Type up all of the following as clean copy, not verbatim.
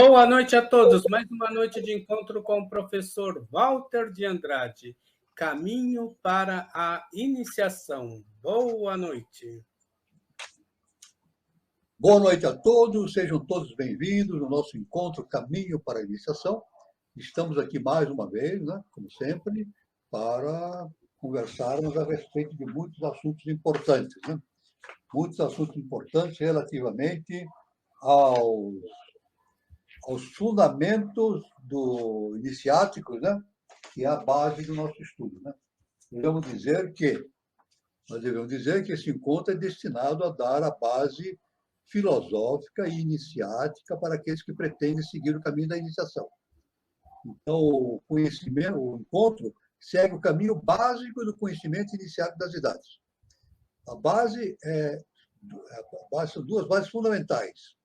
Boa noite a todos. Mais uma noite de encontro com o professor Walter de Andrade. Caminho para a iniciação. Boa noite. Boa noite a todos, sejam todos bem-vindos no nosso encontro Caminho para a Iniciação. Estamos aqui mais uma vez, né, como sempre, para conversarmos a respeito de muitos assuntos importantes. Né? Muitos assuntos importantes relativamente aos fundamentos iniciáticos, né, que é a base do nosso estudo. Né? Nós devemos dizer que esse encontro é destinado a dar a base filosófica e iniciática para aqueles que pretendem seguir o caminho da iniciação. Então, o encontro segue o caminho básico do conhecimento iniciático das idades. São duas bases fundamentais: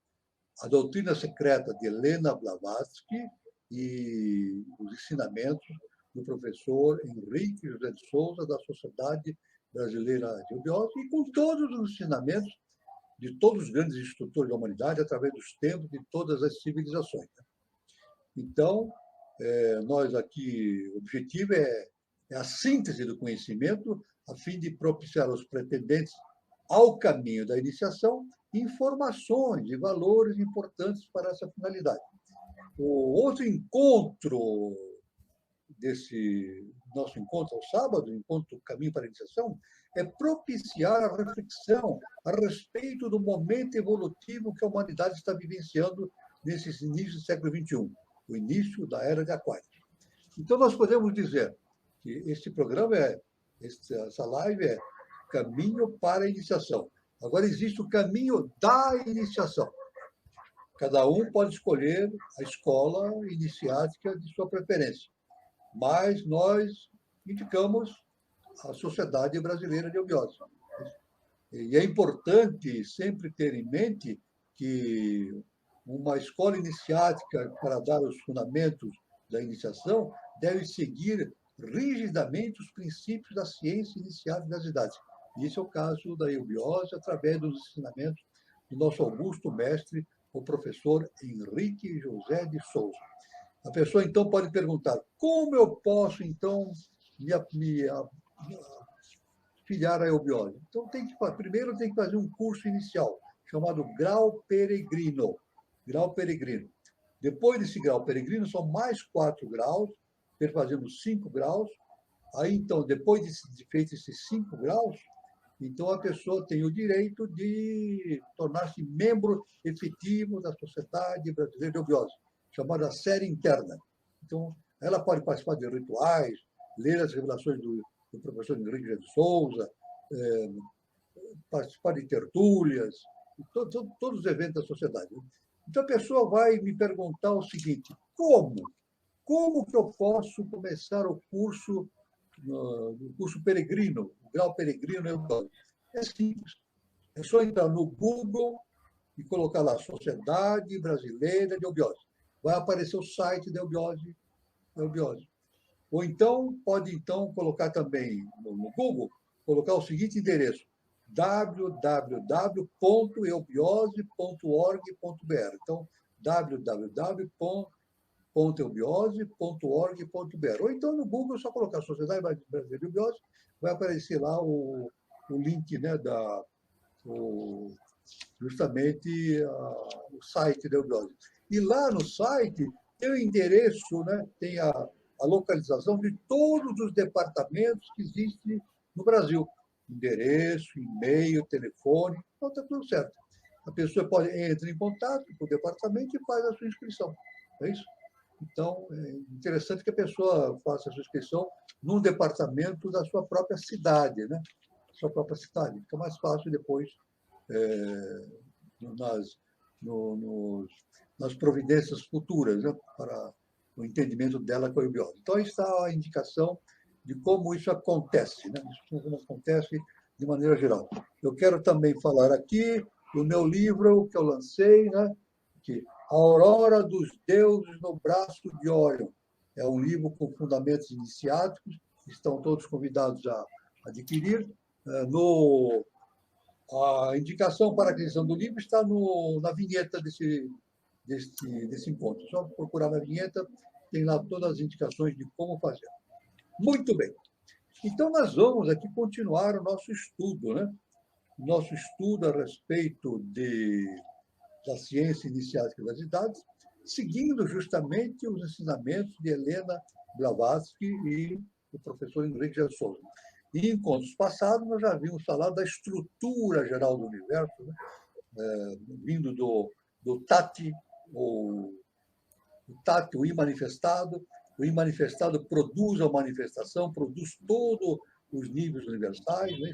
a doutrina secreta de Helena Blavatsky e os ensinamentos do professor Henrique José de Souza, da Sociedade Brasileira de Eubiose, e com todos os ensinamentos de todos os grandes instrutores da humanidade, através dos tempos de todas as civilizações. Então, nós aqui, o objetivo é a síntese do conhecimento, a fim de propiciar aos pretendentes ao caminho da iniciação informações e valores importantes para essa finalidade. O outro encontro desse nosso encontro ao sábado, o encontro Caminho para a Iniciação, é propiciar a reflexão a respeito do momento evolutivo que a humanidade está vivenciando nesse início do século XXI, o início da Era de Aquário. Então, nós podemos dizer que este programa, essa live é Caminho para a Iniciação. Agora, existe o caminho da iniciação. Cada um pode escolher a escola iniciática de sua preferência, mas nós indicamos a Sociedade Brasileira de Eubiose. E é importante sempre ter em mente que uma escola iniciática, para dar os fundamentos da iniciação, deve seguir rigidamente os princípios da ciência iniciática das idades. E esse é o caso da eubiose, através dos ensinamentos do nosso augusto mestre, o professor Henrique José de Souza. A pessoa, então, pode perguntar: como eu posso, então, me filiar à eubiose? Então, primeiro tem que fazer um curso inicial, chamado Grau Peregrino. Grau Peregrino. Depois desse grau peregrino, são mais 4 graus, fazemos 5 graus. Aí, então, depois de feito esses 5 graus, então a pessoa tem o direito de tornar-se membro efetivo da Sociedade Brasileira de Eubiose, chamada série interna. Então, ela pode participar de rituais, ler as revelações do professor Henrique de Souza, participar de tertúlias, todos os eventos da sociedade. Então, a pessoa vai me perguntar o seguinte: como que eu posso começar o curso peregrino, o grau peregrino? É simples. É só entrar no Google e colocar lá Sociedade Brasileira de Eubiose. Vai aparecer o site da eubiose. Ou então, pode colocar também no Google, colocar o seguinte endereço: www.eubiose.org.br. Então, www.eubiose.org.br. Ou então, no Google, é só colocar Sociedade Brasileira de Eubiose, vai aparecer lá o link, né, justamente o site da Eubiose. E lá no site tem o endereço, né, tem a localização de todos os departamentos que existem no Brasil. Endereço, e-mail, telefone, então está tudo certo. A pessoa entra em contato com o departamento e faz a sua inscrição. É isso? Então, é interessante que a pessoa faça a sua inscrição num departamento da sua própria cidade, né? Sua própria cidade. Fica mais fácil depois nas providências futuras, né? Para o entendimento dela com a eubiose. Então, aí está a indicação de como isso acontece, né? Isso acontece de maneira geral. Eu quero também falar aqui do meu livro que eu lancei, né? Que A Aurora dos Deuses no Braço de Órion. É um livro com fundamentos iniciáticos, estão todos convidados a adquirir. A indicação para a aquisição do livro está na vinheta desse encontro. Só procurar na vinheta, tem lá todas as indicações de como fazer. Muito bem. Então, nós vamos aqui continuar o nosso estudo, né? Nosso estudo a respeito da ciência iniciática das idades, seguindo justamente os ensinamentos de Helena Blavatsky e do professor Henrique de Souza. Em encontros passados, nós já havíamos falado da estrutura geral do universo, né? Vindo do Tati, o Tati, o imanifestado. O imanifestado produz a manifestação, produz todos os níveis universais. Né?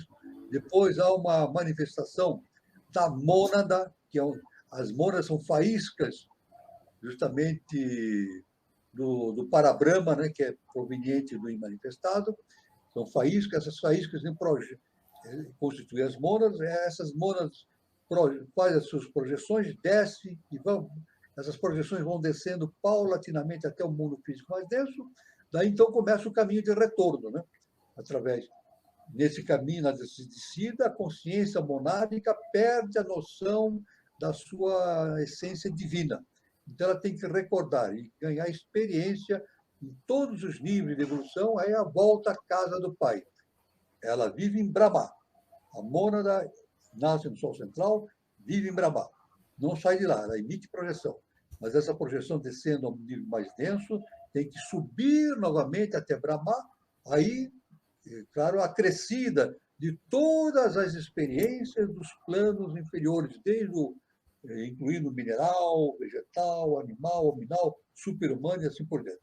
Depois há uma manifestação da mônada, que as mônadas são faíscas, justamente do Parabrahma, né, que é proveniente do imanifestado. São faíscas, essas faíscas constituem as mônadas, essas mônadas fazem as suas projeções, descem e essas projeções vão descendo paulatinamente até o mundo físico mais denso, daí então começa o caminho de retorno, né? Nesse caminho, na descida, a consciência monádica perde a noção da sua essência divina. Então, ela tem que recordar e ganhar experiência em todos os níveis de evolução, aí a volta à casa do Pai. Ela vive em Brahma. A mônada nasce no Sol Central, vive em Brahma. Não sai de lá, ela emite projeção. Mas essa projeção descendo a um nível mais denso, tem que subir novamente até Brahma, aí, claro, acrescida de todas as experiências dos planos inferiores, incluindo mineral, vegetal, animal, hominal, super-humano e assim por diante.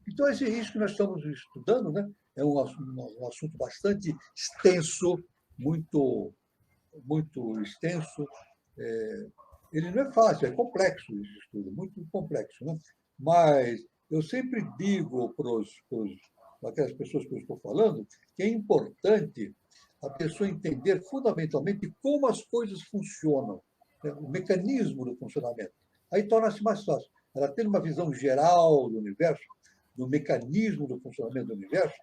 Então, é isso que nós estamos estudando, né? É um assunto bastante extenso, muito extenso. Ele não é fácil, é complexo esse estudo, muito complexo. Né? Mas eu sempre digo para aquelas pessoas que eu estou falando que é importante a pessoa entender fundamentalmente como as coisas funcionam, né? O mecanismo do funcionamento. Aí torna-se mais fácil. Ela tem uma visão geral do universo, do mecanismo do funcionamento do universo,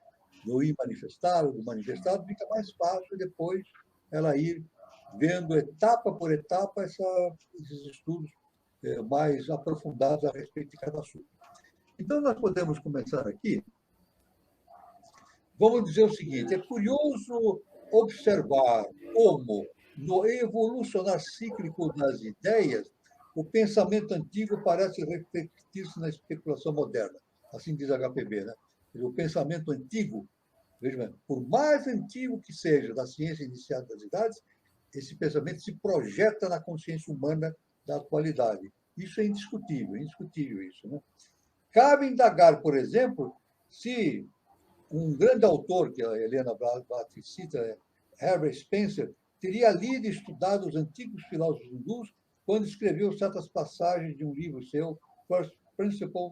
do imanifestado, do manifestado, fica mais fácil depois ela ir vendo etapa por etapa esses estudos mais aprofundados a respeito de cada assunto. Então, nós podemos começar aqui. Vamos dizer o seguinte: é curioso observar como, no evolucionar cíclico das ideias, o pensamento antigo parece refletir-se na especulação moderna. Assim diz HPB, né? O pensamento antigo, veja bem, por mais antigo que seja da ciência iniciada das idades, esse pensamento se projeta na consciência humana da atualidade. Isso é indiscutível isso. Né? Cabe indagar, por exemplo, se um grande autor, que a Helena Blavatsky cita, Herbert Spencer, teria lido e estudado os antigos filósofos hindus quando escreveu certas passagens de um livro seu, First Principle,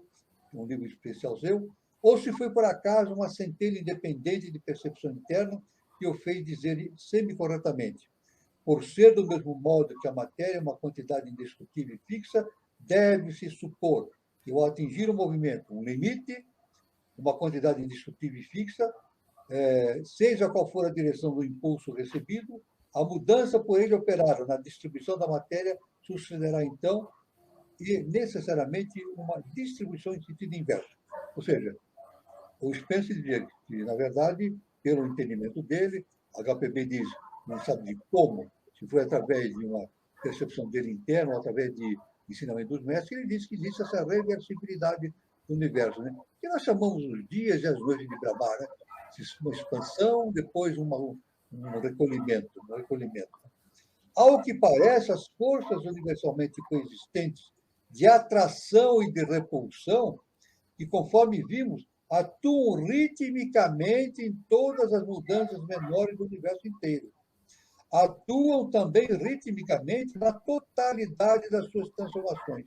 um livro especial seu, ou se foi, por acaso, uma centelha independente de percepção interna que o fez dizer semi-corretamente: por ser do mesmo modo que a matéria é uma quantidade indiscutível e fixa, deve-se supor que, ao atingir o movimento, um limite, uma quantidade indiscutível e fixa, seja qual for a direção do impulso recebido, a mudança por ele operada na distribuição da matéria sucederá, então, e necessariamente uma distribuição em sentido inverso. Ou seja, o Spencer dizia que, na verdade, pelo entendimento dele, HPB diz, não sabe de como, se foi através de uma percepção dele interna, ou através de ensinamento dos mestres, ele diz que existe essa reversibilidade do universo, né? Que nós chamamos os dias e as noites de Brahma, né? Uma expansão, depois um recolhimento. Ao que parece, as forças universalmente coexistentes de atração e de repulsão, que, conforme vimos, atuam ritmicamente em todas as mudanças menores do universo inteiro. Atuam também ritmicamente na totalidade das suas transformações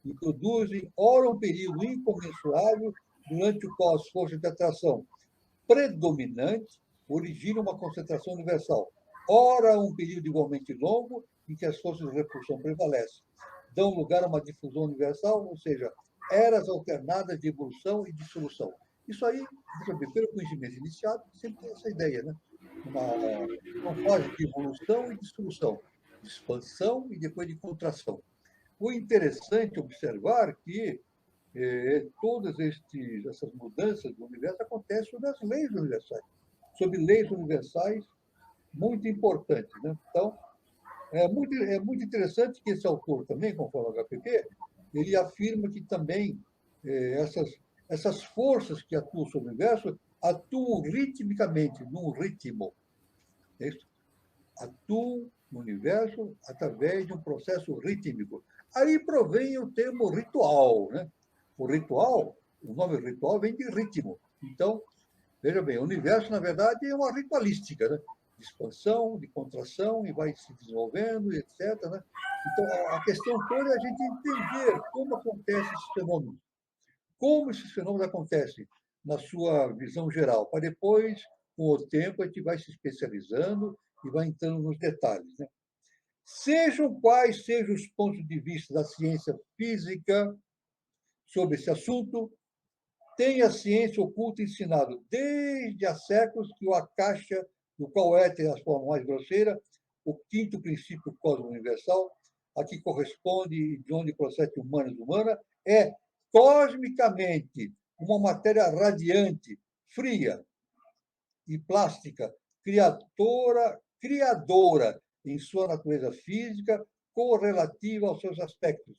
e produzem, ora, um período incomensurável durante o qual as forças de atração predominante originam uma concentração universal, ora, um período igualmente longo em que as forças de repulsão prevalecem, dão lugar a uma difusão universal, ou seja, eras alternadas de evolução e dissolução. Isso aí, pelo conhecimento iniciado, sempre tem essa ideia, né? Uma fase de evolução e dissolução, de expansão e depois de contração. o interessante observar que todas essas mudanças do universo acontecem nas leis universais, sob leis universais muito importantes. Né? Então, é muito interessante que esse autor também, conforme o HPP, ele afirma que também essas forças que atuam sobre o universo atuam ritmicamente, num ritmo. É isso? Atuam no universo através de um processo rítmico. Aí provém o termo ritual. Né? O nome ritual vem de ritmo. Então, veja bem, o universo, na verdade, é uma ritualística, né? De expansão, de contração, e vai se desenvolvendo, etc. Né? Então, a questão toda é a gente entender como acontecem esses fenômenos. Como esses fenômenos acontecem na sua visão geral, para depois, com o tempo, a gente vai se especializando e vai entrando nos detalhes. Né? Sejam quais sejam os pontos de vista da ciência física sobre esse assunto, tem a ciência oculta ensinado desde há séculos que o Akasha, do qual o éter é a forma mais grosseira, o quinto princípio cosmo-universal, a que corresponde de onde procede humana, é cosmicamente uma matéria radiante, fria e plástica, criadora em sua natureza física, correlativa aos seus aspectos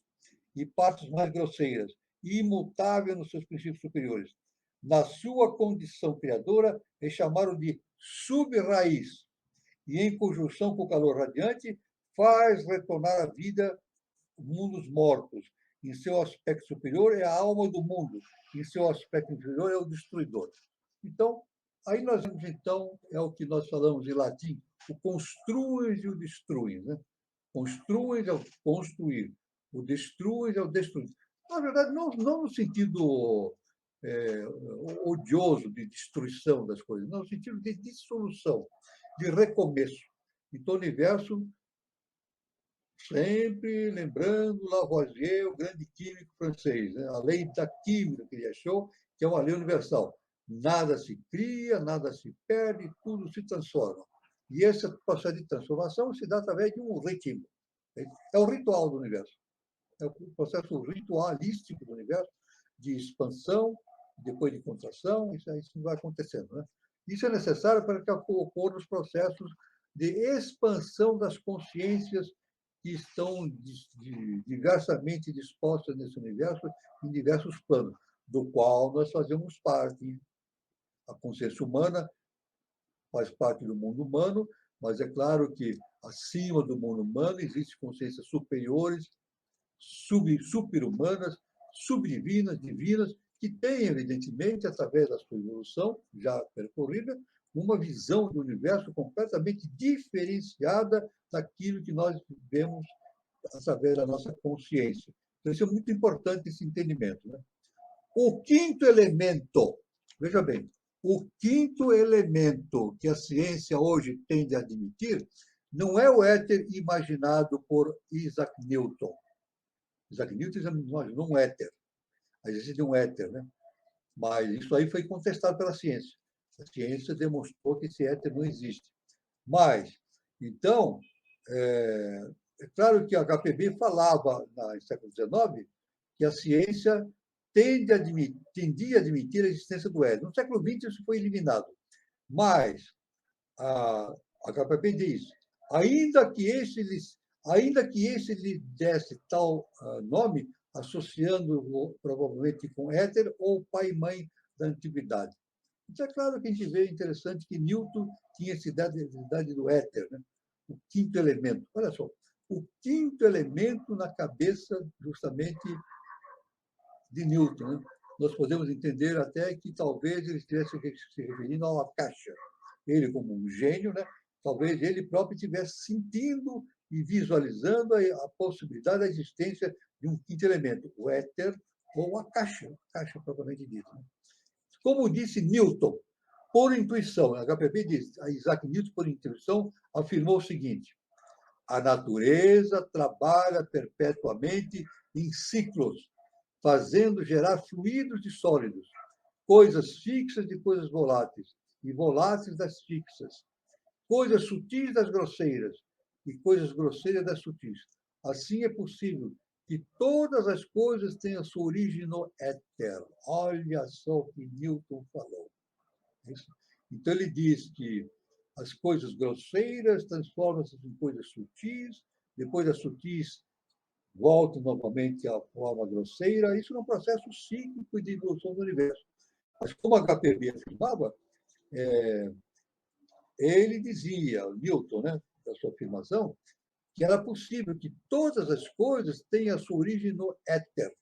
e partes mais grosseiras, e imutável nos seus princípios superiores. Na sua condição criadora, é chamado de sub-raiz, e em conjunção com o calor radiante, faz retornar à vida mundos mortos. Em seu aspecto superior é a alma do mundo, em seu aspecto inferior é o destruidor. Então, aí nós vemos, então, é o que nós falamos em latim, o construis e o destruis. Né? Construis é o construir, o destruis é o destruir. Na verdade, não no sentido odioso de destruição das coisas, não no sentido de dissolução, de recomeço. Então, o universo, sempre lembrando Lavoisier, o grande químico francês, né? A lei da química que ele achou, que é uma lei universal. Nada se cria, nada se perde, tudo se transforma. E esse processo de transformação se dá através de um ritmo. É o ritual do universo. É o processo ritualístico do universo, de expansão, depois de contração, isso vai acontecendo. Né? Isso é necessário para que ocorram os processos de expansão das consciências que estão diversamente dispostas nesse universo, em diversos planos, do qual nós fazemos parte. A consciência humana faz parte do mundo humano, mas é claro que acima do mundo humano existem consciências superiores, super-humanas, subdivinas, divinas, que têm, evidentemente, através da sua evolução já percorrida, uma visão do universo completamente diferenciada daquilo que nós vemos através da nossa consciência. Então, isso é muito importante, esse entendimento. Né? O quinto elemento, veja bem, o quinto elemento que a ciência hoje tende a admitir não é o éter imaginado por Isaac Newton. Isaac Newton imaginou um éter, a existência de um éter, né? Mas isso aí foi contestado pela ciência. A ciência demonstrou que esse éter não existe. Mas, então, é claro que a HPB falava, no século XIX, que a ciência tendia a admitir a existência do éter. No século XX, isso foi eliminado. Mas a HPB diz, ainda que esse lhe desse tal nome, associando provavelmente com éter ou pai e mãe da antiguidade. Então, é claro que a gente vê interessante que Newton tinha essa idade do éter, né? O quinto elemento. Olha só, o quinto elemento na cabeça, justamente, de Newton. Né? Nós podemos entender até que talvez ele estivesse se referindo ao Akasha. Ele, como um gênio, né? Talvez ele próprio estivesse sentindo e visualizando a possibilidade da existência de um quinto elemento, o éter ou a Akasha propriamente dito. Né? Como disse Newton, por intuição, a HPB diz, a Isaac Newton, por intuição, afirmou o seguinte: a natureza trabalha perpetuamente em ciclos, fazendo gerar fluidos e sólidos, coisas fixas de coisas voláteis, e voláteis das fixas, coisas sutis das grosseiras, e coisas grosseiras das sutis. Assim é possível que todas as coisas têm a sua origem no éter. Olha só o que Newton falou. Então, ele diz que as coisas grosseiras transformam-se em coisas sutis, depois das sutis voltam novamente à forma grosseira. Isso é um processo cíclico de evolução do universo. Mas, como HPV afirmava, ele dizia, Newton, né, da sua afirmação, que era possível que todas as coisas tenham a sua origem no éter.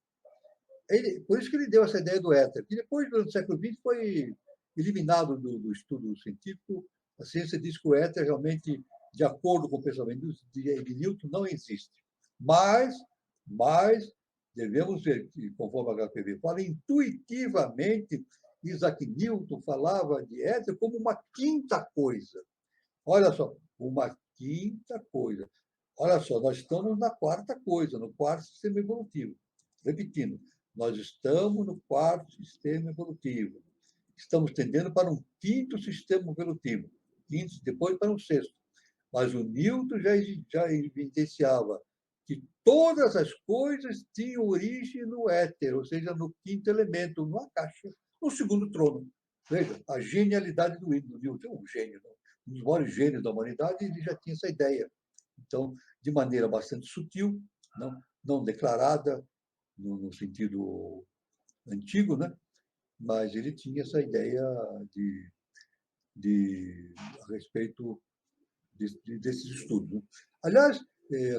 Por isso que ele deu essa ideia do éter, que depois, durante o século XX, foi eliminado do estudo científico. A ciência diz que o éter realmente, de acordo com o pensamento de Newton, não existe. Mas devemos ver que, conforme a HPV fala, intuitivamente, Isaac Newton falava de éter como uma quinta coisa. Olha só, uma quinta coisa. Olha só, nós estamos na quarta coisa, no quarto sistema evolutivo. Repetindo, nós estamos no quarto sistema evolutivo. Estamos tendendo para um quinto sistema evolutivo, depois para um sexto. Mas o Newton já evidenciava que todas as coisas tinham origem no éter, ou seja, no quinto elemento, numa caixa, no segundo trono. Veja, a genialidade do Newton, um gênio, um dos maiores gênios da humanidade, ele já tinha essa ideia. Então, de maneira bastante sutil, não declarada no sentido antigo, né? Mas ele tinha essa ideia a respeito desses estudos. Né? Aliás,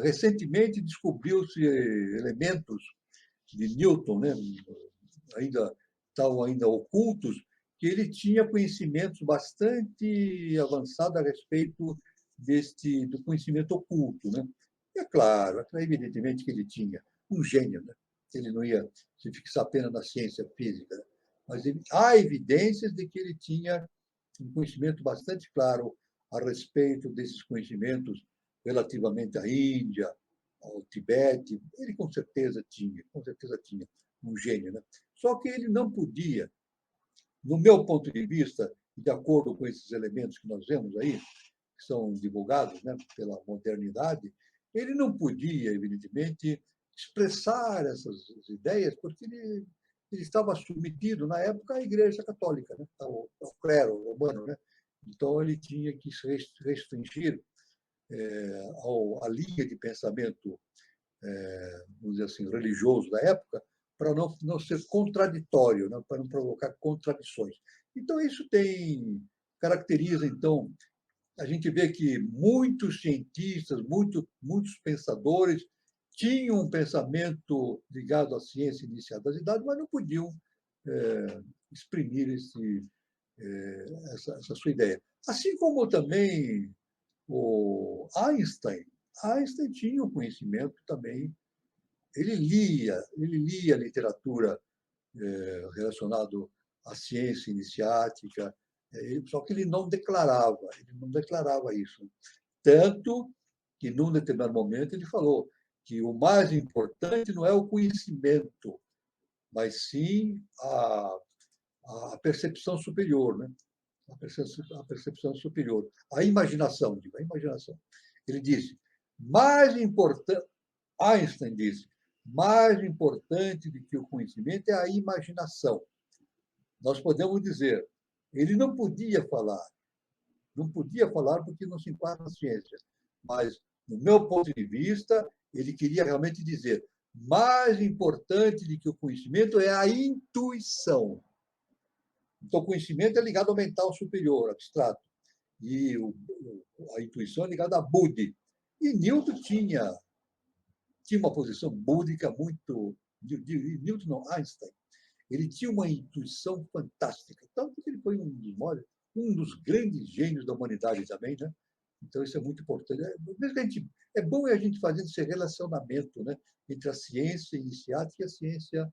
recentemente descobriu-se elementos de Newton, né? Estavam ainda ocultos, que ele tinha conhecimentos bastante avançados a respeito do conhecimento oculto. Né? E é claro, evidentemente que ele tinha um gênio, né? Ele não ia se fixar apenas na ciência física, mas há evidências de que ele tinha um conhecimento bastante claro a respeito desses conhecimentos relativamente à Índia, ao Tibete. Ele com certeza tinha um gênio. Né? Só que ele não podia, no meu ponto de vista, de acordo com esses elementos que nós vemos aí, que são divulgados, né, pela modernidade, ele não podia, evidentemente, expressar essas ideias, porque ele estava submetido, na época, à Igreja Católica, né, ao clero romano. Né? Então, ele tinha que se restringir à linha de pensamento, vamos dizer assim, religioso da época, para não ser contraditório, né? Para não provocar contradições. Então, isso caracteriza, então, a gente vê que muitos cientistas, muitos pensadores tinham um pensamento ligado à ciência iniciada das idades, mas não podiam exprimir essa sua ideia. Assim como também o Einstein. Einstein tinha um conhecimento também, ele lia literatura relacionada à ciência iniciática, só que ele não declarava isso. Tanto que, num determinado momento, ele falou que o mais importante não é o conhecimento, mas sim a percepção superior, né? A percepção superior, a imaginação, a imaginação. Ele disse, Einstein disse, mais importante do que o conhecimento é a imaginação. Nós podemos dizer, ele não podia falar porque não se enquadra na ciência, mas, no meu ponto de vista, ele queria realmente dizer, mais importante do que o conhecimento é a intuição. Então, o conhecimento é ligado ao mental superior, abstrato, e a intuição é ligada à Buddhi. E Newton tinha uma posição búdica muito... Newton não, Einstein. Ele tinha uma intuição fantástica, tanto que ele foi um dos grandes gênios da humanidade também, né? Então, isso é muito importante. É bom a gente fazer esse relacionamento, né, entre a ciência iniciática e a ciência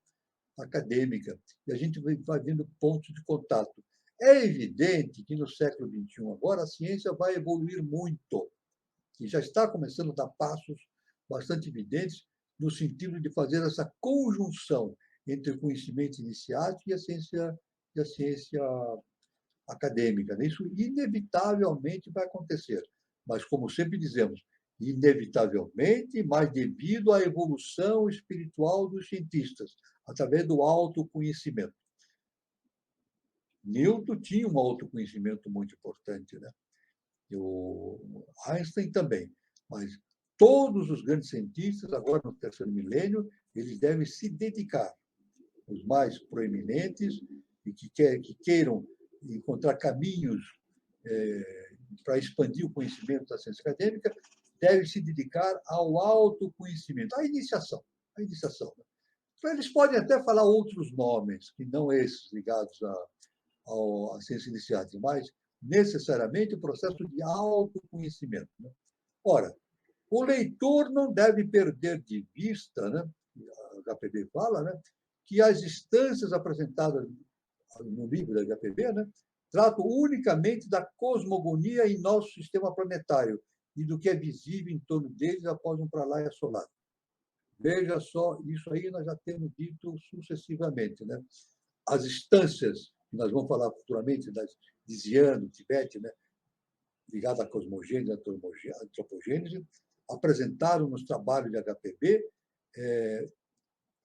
acadêmica, e a gente vai vendo pontos de contato. É evidente que no século XXI, agora, a ciência vai evoluir muito, e já está começando a dar passos bastante evidentes no sentido de fazer essa conjunção entre o conhecimento iniciático e a ciência acadêmica. Isso inevitavelmente vai acontecer. Mas, como sempre dizemos, inevitavelmente, mas devido à evolução espiritual dos cientistas, através do autoconhecimento. Newton tinha um autoconhecimento muito importante, né? E o Einstein também. Mas todos os grandes cientistas, agora no terceiro milênio, eles devem se dedicar, os mais proeminentes, e que queiram encontrar caminhos para expandir o conhecimento da ciência acadêmica, devem se dedicar ao autoconhecimento, à iniciação. A iniciação. Eles podem até falar outros nomes, que não esses ligados à ciência iniciática, mas necessariamente o processo de autoconhecimento. Né? Ora, o leitor não deve perder de vista, né? A HPB fala, né? Que as instâncias apresentadas no livro da HPB, né? Tratam unicamente da cosmogonia em nosso sistema planetário e do que é visível em torno deles após um pralaya solar. Veja só, isso aí nós já temos dito sucessivamente. Né? As instâncias, que nós vamos falar futuramente, das Diziano, Tibete, né? Ligada à cosmogênese, à antropogênese, apresentaram nos trabalhos de HPB,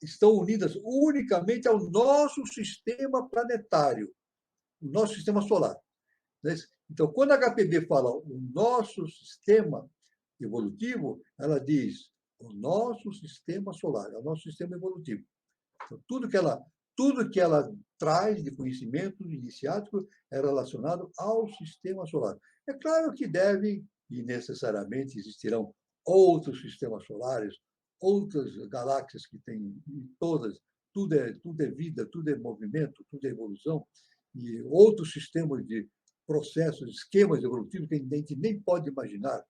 estão unidas unicamente ao nosso sistema planetário, o nosso sistema solar. Então, quando a HPB fala o nosso sistema evolutivo, ela diz o nosso sistema solar, é o nosso sistema evolutivo. Então, tudo que ela traz de conhecimento iniciático é relacionado ao sistema solar. É claro que devem, e necessariamente existirão outros sistemas solares, outras galáxias que têm todas, tudo é vida, tudo é movimento, tudo é evolução, e outros sistemas de processos, esquemas evolutivos que a gente nem pode imaginar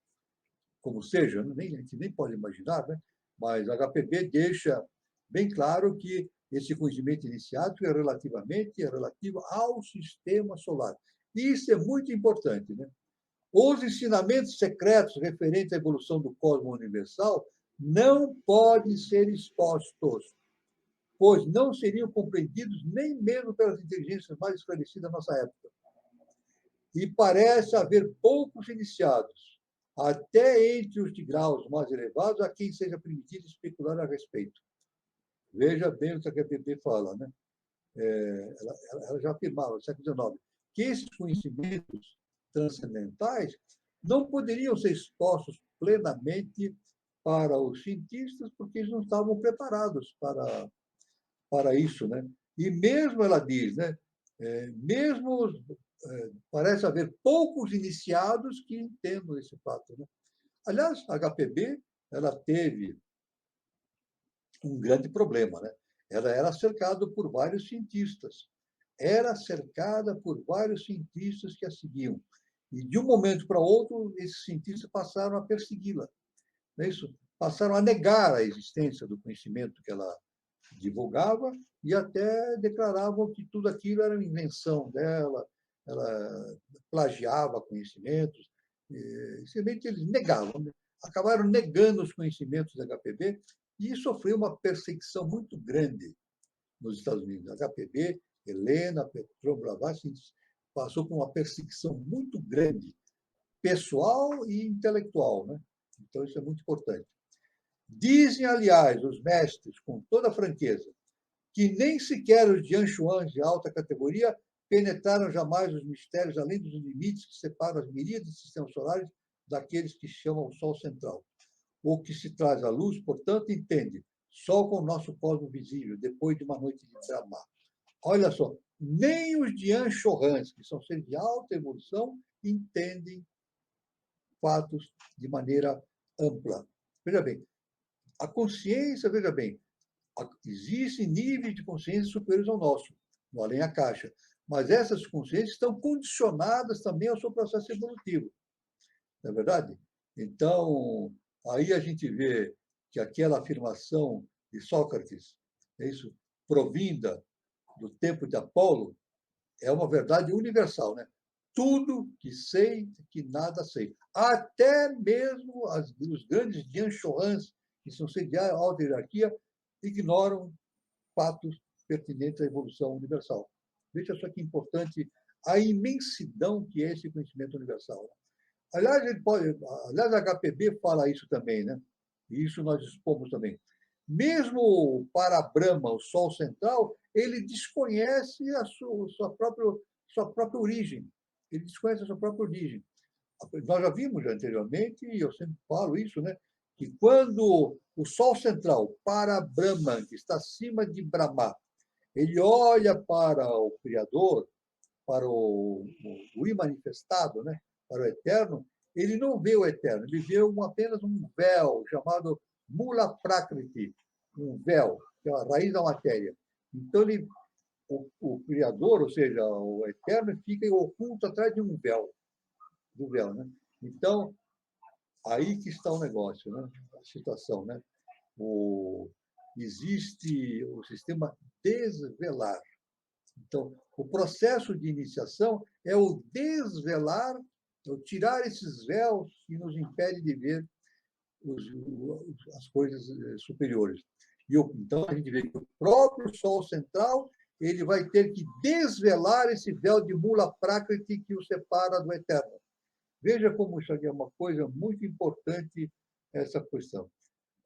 como seja, a gente nem pode imaginar, né? Mas a HPB deixa bem claro que esse conhecimento iniciático é relativo ao sistema solar. Isso é muito importante, né? Os ensinamentos secretos referentes à evolução do cosmos universal não podem ser expostos, pois não seriam compreendidos nem mesmo pelas inteligências mais esclarecidas da nossa época. E parece haver poucos iniciados, até entre os de graus mais elevados, a quem seja permitido especular a respeito. Veja bem o que a HPB fala, né? Ela já afirmava, no século XIX, que esses conhecimentos transcendentais não poderiam ser expostos plenamente para os cientistas, porque eles não estavam preparados para isso, né? E mesmo, ela diz, né? Mesmo parece haver poucos iniciados que entendam esse fato, né? Aliás, a HPB ela teve um grande problema, né? Ela era cercada por vários cientistas. Era cercada por vários cientistas que a seguiam. E, de um momento para outro, esses cientistas passaram a persegui-la. Não é isso? Passaram a negar a existência do conhecimento que ela divulgava e até declaravam que tudo aquilo era uma invenção dela, ela plagiava conhecimentos. Simplesmente eles negavam, acabaram negando os conhecimentos da HPB e sofreu uma perseguição muito grande nos Estados Unidos. A HPB, Helena Petron Blavatsky, passou por uma perseguição muito grande, pessoal e intelectual, né? Então, isso é muito importante. Dizem, aliás, os mestres, com toda franqueza, que nem sequer os Jianshuans de alta categoria penetraram jamais os mistérios além dos limites que separam as miríades de sistemas solares daqueles que chamam o Sol central. O que se traz à luz, portanto, entende só com o nosso cosmos visível, depois de uma noite de trabalho. Olha só, nem os Jianshuans, que são seres de alta evolução, entendem fatos de maneira ampla. Veja bem, a consciência, veja bem, existem níveis de consciência superiores ao nosso, no além a caixa, mas essas consciências estão condicionadas também ao seu processo evolutivo. Não é verdade? Então, aí a gente vê que aquela afirmação de Sócrates, é isso, provinda do tempo de Apolo, é uma verdade universal, né? Tudo que sei, que nada sei. Até mesmo os grandes Jianshuans, que são seres de alta hierarquia, ignoram fatos pertinentes à evolução universal. Veja só que importante a imensidão que é esse conhecimento universal. Aliás, aliás, a HPB fala isso também, né? E isso nós expomos também. Mesmo para Brahma, o Sol central, ele desconhece a sua própria origem. Ele desconhece a sua própria origem. Nós já vimos anteriormente, e eu sempre falo isso, né? Que quando o Sol central, para Brahma, que está acima de Brahma, ele olha para o Criador, para o imanifestado, né? Para o Eterno, ele não vê o Eterno, ele vê apenas um véu chamado Mula Prakriti, um véu, que é a raiz da matéria. Então, o Criador, ou seja, o Eterno, fica oculto atrás de um véu, do véu, né? Então, aí que está o negócio, né? A situação, né? Existe o sistema desvelar. Então, o processo de iniciação é o desvelar, é o tirar esses véus que nos impede de ver as coisas superiores. Então, a gente vê que o próprio Sol central ele vai ter que desvelar esse véu de Mula Prakriti que o separa do Eterno. Veja como isso aqui é uma coisa muito importante, essa questão.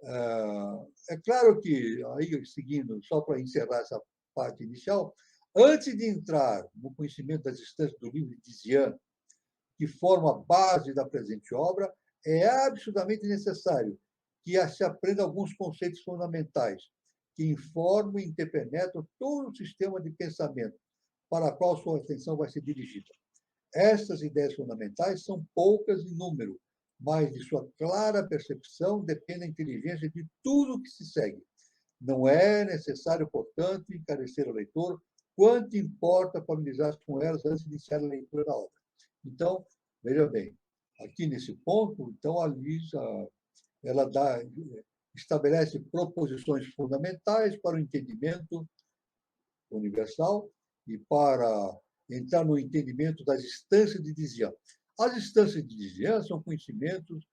É claro que, aí seguindo, só para encerrar essa parte inicial, antes de entrar no conhecimento das instâncias do livro de Xian, que forma a base da presente obra, é absolutamente necessário que se aprenda alguns conceitos fundamentais que informam e interpenetram todo o sistema de pensamento para o qual sua atenção vai ser dirigida. Estas ideias fundamentais são poucas em número, mas de sua clara percepção depende a inteligência de tudo que se segue. Não é necessário, portanto, encarecer o leitor quanto importa familiarizar-se com elas antes de iniciar a leitura da obra. Então, veja bem, aqui nesse ponto, então, a Luísa, ela estabelece proposições fundamentais para o entendimento universal e para entrar no entendimento das instâncias de Xian. As instâncias de Xian são conhecimentos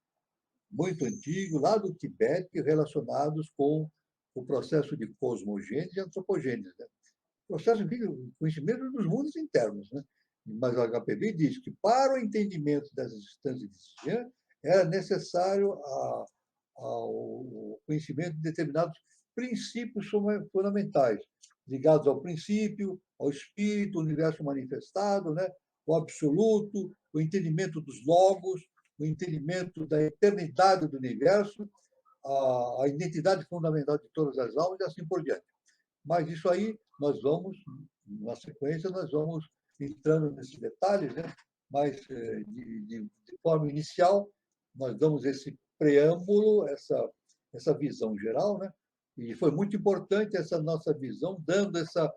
muito antigos, lá do Tibete, relacionados com o processo de cosmogênese e antropogênese. Né? O processo de conhecimento dos mundos internos. Né? Mas o HPB diz que, para o entendimento dessas instâncias de Xian, era necessário ao conhecimento de determinados princípios fundamentais, ligados ao princípio, ao espírito, ao universo manifestado, né? O absoluto, o entendimento dos logos, o entendimento da eternidade do universo, a identidade fundamental de todas as almas e assim por diante. Mas isso aí nós vamos, na sequência, nós vamos entrando nesses detalhes, né? Mas de forma inicial, nós damos esse preâmbulo, essa visão geral, né? E foi muito importante essa nossa visão, dando essa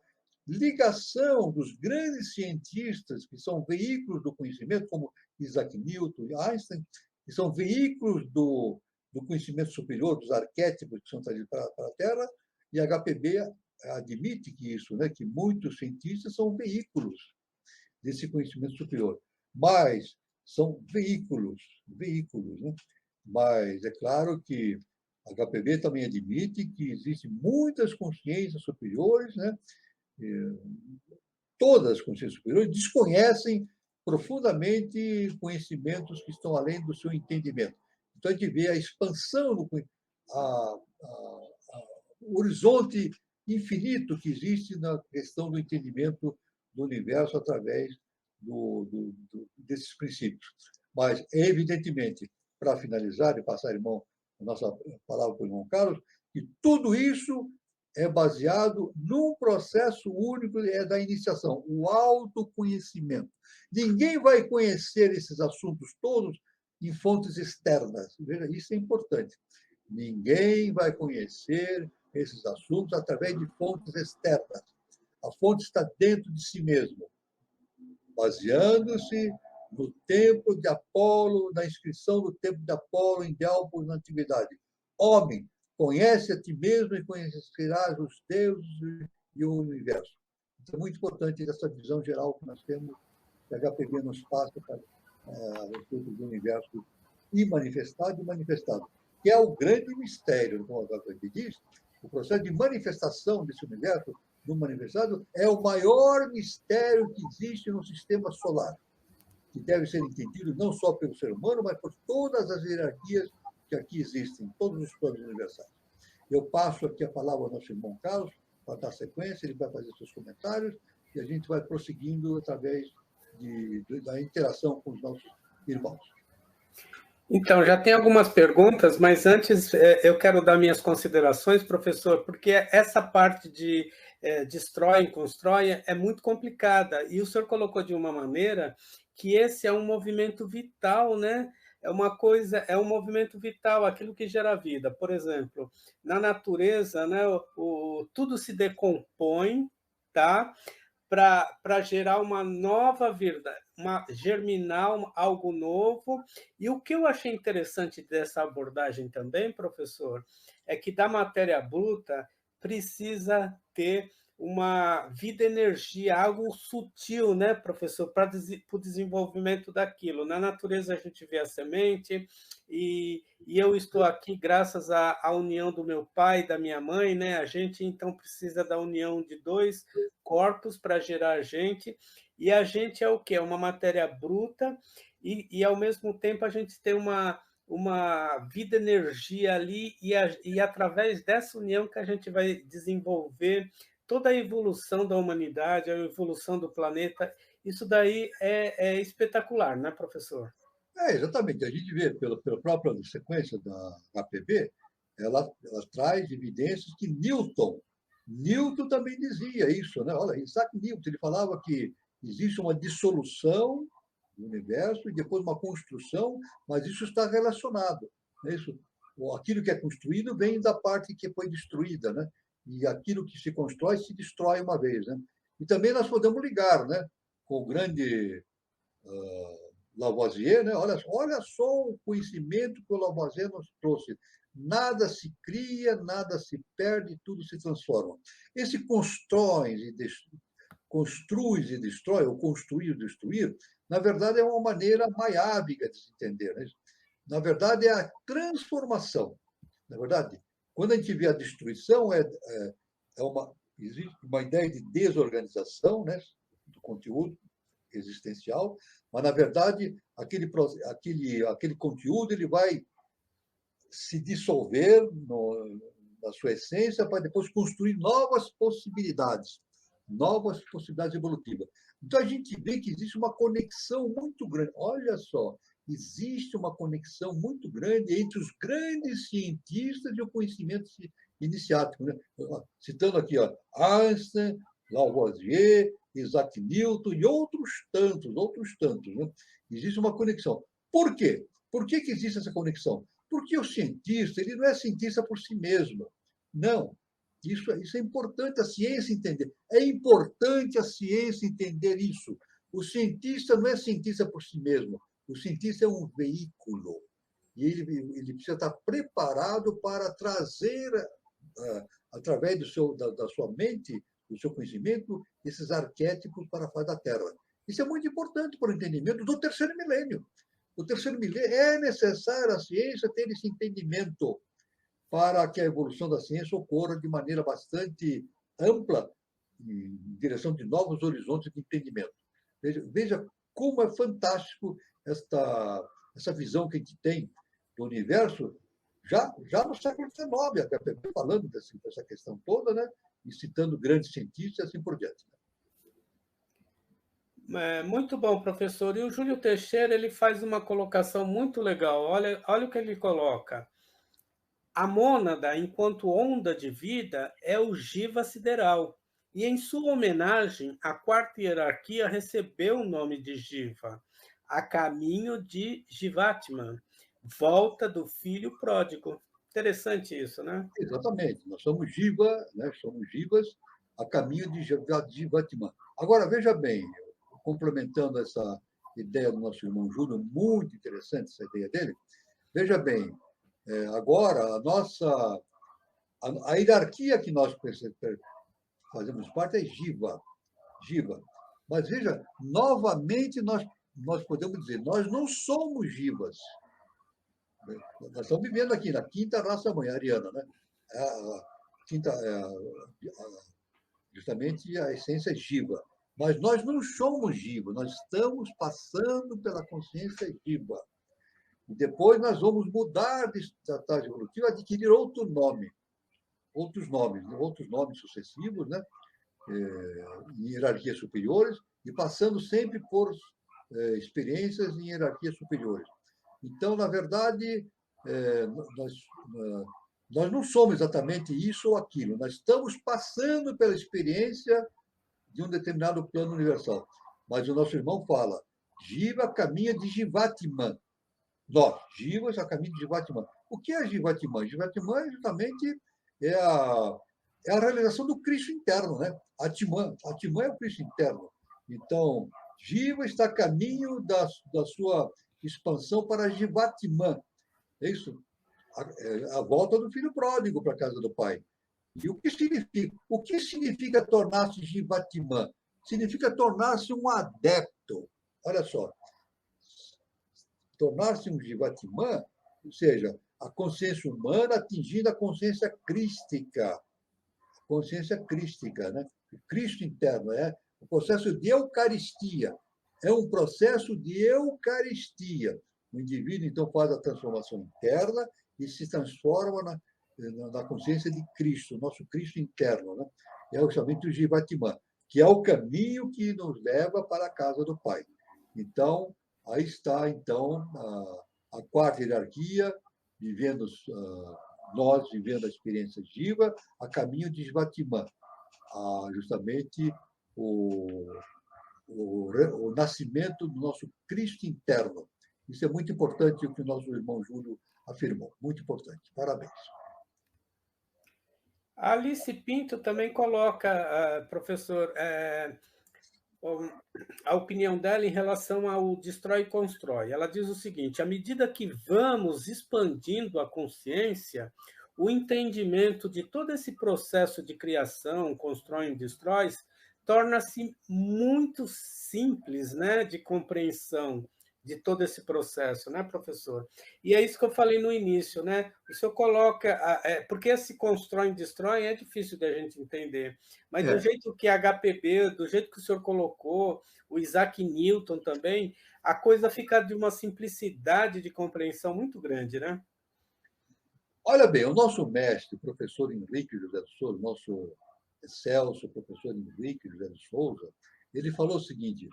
ligação dos grandes cientistas, que são veículos do conhecimento, como Isaac Newton e Einstein, que são veículos do conhecimento superior, dos arquétipos que são trazidos para a Terra, e a HPB admite que isso, né, que muitos cientistas são veículos desse conhecimento superior, mas são veículos, né? Mas é claro que a HPB também admite que existem muitas consciências superiores, né? Todas as consciências superiores desconhecem profundamente conhecimentos que estão além do seu entendimento. Então, a gente vê a expansão, o horizonte infinito que existe na questão do entendimento do universo através desses princípios. Mas, evidentemente, para finalizar e passar, irmão, a nossa palavra para o irmão Carlos, que tudo isso é baseado num processo único da iniciação, o autoconhecimento. Ninguém vai conhecer esses assuntos todos em fontes externas. Veja, isso é importante. Ninguém vai conhecer esses assuntos através de fontes externas. A fonte está dentro de si mesmo, baseando-se no templo de Apolo, na inscrição do templo de Apolo em Delfos na antiguidade. Homem, conhece a ti mesmo e conhecerás os deuses e o universo. Então, é muito importante essa visão geral que nós temos, que a HPB nos passa a respeito do universo imanifestado e manifestado, que é o grande mistério, como a HPB diz, o processo de manifestação desse universo no manifestado é o maior mistério que existe no sistema solar, que deve ser entendido não só pelo ser humano, mas por todas as hierarquias que aqui existem, todos os planos universais. Eu passo aqui a palavra ao nosso irmão Carlos, para dar sequência, ele vai fazer seus comentários, e a gente vai prosseguindo através da interação com os nossos irmãos. Então, já tem algumas perguntas, mas antes eu quero dar minhas considerações, professor, porque essa parte de destrói, constrói é muito complicada, e o senhor colocou de uma maneira que esse é um movimento vital, né? É uma coisa, é um movimento vital, aquilo que gera vida. Por exemplo, na natureza, né, tudo se decompõe, tá? Para gerar uma nova vida, germinar algo novo. E o que eu achei interessante dessa abordagem também, professor, é que da matéria bruta precisa ter uma vida-energia, algo sutil, né, professor, para o desenvolvimento daquilo. Na natureza a gente vê a semente, e eu estou aqui graças à união do meu pai e da minha mãe, né? A gente então precisa da união de dois corpos para gerar a gente, e a gente é o quê? É uma matéria bruta, e ao mesmo tempo a gente tem uma vida energia ali, e através dessa união que a gente vai desenvolver toda a evolução da humanidade, a evolução do planeta. Isso daí é espetacular, né, professor? Exatamente. A gente vê pela própria sequência da HPB, ela traz evidências que Newton também dizia isso, né? Olha, Isaac Newton, ele falava que existe uma dissolução do universo e depois uma construção, mas isso está relacionado. Né? Aquilo que é construído vem da parte que foi destruída, né? E aquilo que se constrói se destrói uma vez, né? E também nós podemos ligar, né? Com o grande Lavoisier, né? Olha só o conhecimento que o Lavoisier nos trouxe. Nada se cria, nada se perde, tudo se transforma. Esse construi e destrói, ou construir e destruir, na verdade é uma maneira maiábica de se entender. Né? Na verdade, é a transformação. Na verdade, quando a gente vê a destruição, existe uma ideia de desorganização, né, do conteúdo existencial, mas, na verdade, aquele conteúdo ele vai se dissolver na sua essência para depois construir novas possibilidades evolutivas. Então, a gente vê que existe uma conexão muito grande. Olha só, existe uma conexão muito grande entre os grandes cientistas e o conhecimento iniciático. Né? Citando aqui, Einstein, Lavoisier, Isaac Newton e outros tantos. Né? Existe uma conexão. Por quê? Por que existe essa conexão? Porque o cientista ele não é cientista por si mesmo. Não. Isso é importante a ciência entender. É importante a ciência entender isso. O cientista não é cientista por si mesmo. O cientista é um veículo. E ele precisa estar preparado para trazer, através da sua mente, do seu conhecimento, esses arquétipos para a face da Terra. Isso é muito importante para o entendimento do terceiro milênio. O terceiro milênio é necessário a ciência ter esse entendimento para que a evolução da ciência ocorra de maneira bastante ampla, em direção de novos horizontes de entendimento. Veja como é fantástico essa visão que a gente tem do universo já no século XIX, falando dessa questão toda, né? E citando grandes cientistas e assim por diante. Muito bom, professor. E o Júlio Teixeira ele faz uma colocação muito legal. Olha o que ele coloca. A mônada, enquanto onda de vida, é o Jiva sideral. E, em sua homenagem, a quarta hierarquia recebeu o nome de Jiva, a caminho de Jivatman, volta do filho pródigo. Interessante isso, né? Exatamente. Nós somos Jiva, né? Somos Jivas a caminho de Jivatman. Agora, veja bem, complementando essa ideia do nosso irmão Júlio, muito interessante essa ideia dele, veja bem, agora a hierarquia que nós fazemos parte é Jiva. Mas veja, novamente nós podemos dizer, nós não somos Jivas. Nós estamos vivendo aqui na quinta raça mãe, a ariana, né? Justamente a essência é Jiva. Mas nós não somos jiva, nós estamos passando pela consciência jiva. E depois nós vamos mudar de estratégia evolutiva, adquirir outros nomes sucessivos, né? Em hierarquias superiores, e passando sempre por experiências em hierarquias superiores. Então, na verdade, nós, nós não somos exatamente isso ou aquilo, nós estamos passando pela experiência de um determinado plano universal. Mas o nosso irmão fala, Jiva caminha de Jivatman. Nós, Jivas, a caminho de Jivatman. O que é Jivatman? Jivatman justamente é a realização do Cristo interno, né? Atman é o Cristo interno. Então, Jiva está a caminho da sua expansão para Jivatman. É isso? A volta do filho pródigo para a casa do pai. E o que significa? O que significa tornar-se Jivatman? Significa tornar-se um adepto. Olha só. Tornar-se um Jivatman, ou seja, a consciência humana atingindo a consciência crística. Consciência crística, né? O Cristo interno é o processo de Eucaristia. É um processo de Eucaristia. O indivíduo, então, faz a transformação interna e se transforma na consciência de Cristo, nosso Cristo interno. Né? É justamente o Jivatman, que é o caminho que nos leva para a casa do Pai. Então, aí está, então, a quarta hierarquia, nós vivendo a experiência Jiva, a caminho de Jivatman, justamente o nascimento do nosso Cristo interno. Isso é muito importante o que o nosso irmão Júlio afirmou. Muito importante. Parabéns. A Alice Pinto também coloca, professor, a opinião dela em relação ao destrói e constrói. Ela diz o seguinte: à medida que vamos expandindo a consciência, o entendimento de todo esse processo de criação, constrói e destrói, torna-se muito simples, né, de compreensão de todo esse processo, né, professor? E é isso que eu falei no início, né? O senhor coloca, porque esse constrói e destrói é difícil da gente entender, mas do jeito que a HPB, do jeito que o senhor colocou, o Isaac Newton também, a coisa fica de uma simplicidade de compreensão muito grande, né? Olha bem, o nosso mestre, o professor Henrique José de Souza, nosso excelso professor Henrique José de Souza, ele falou o seguinte: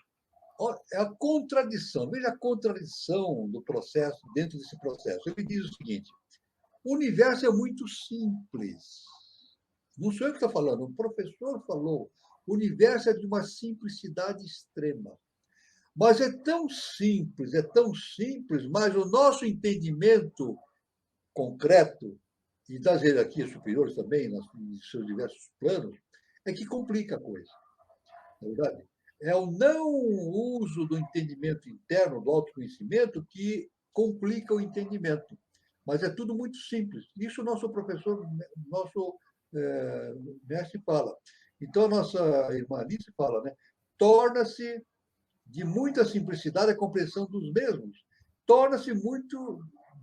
é a contradição, veja a contradição do processo, dentro desse processo. Ele diz o seguinte: o universo é muito simples. Não sou eu que estou falando, o professor falou. O universo é de uma simplicidade extrema. Mas é tão simples, mas o nosso entendimento concreto, e das hierarquias superiores também, em seus diversos planos, é que complica a coisa. Na verdade, é o não uso do entendimento interno, do autoconhecimento, que complica o entendimento. Mas é tudo muito simples. Isso o nosso professor, nosso mestre fala. Então, a nossa irmã Alice fala, né? Torna-se de muita simplicidade a compreensão dos mesmos. Torna-se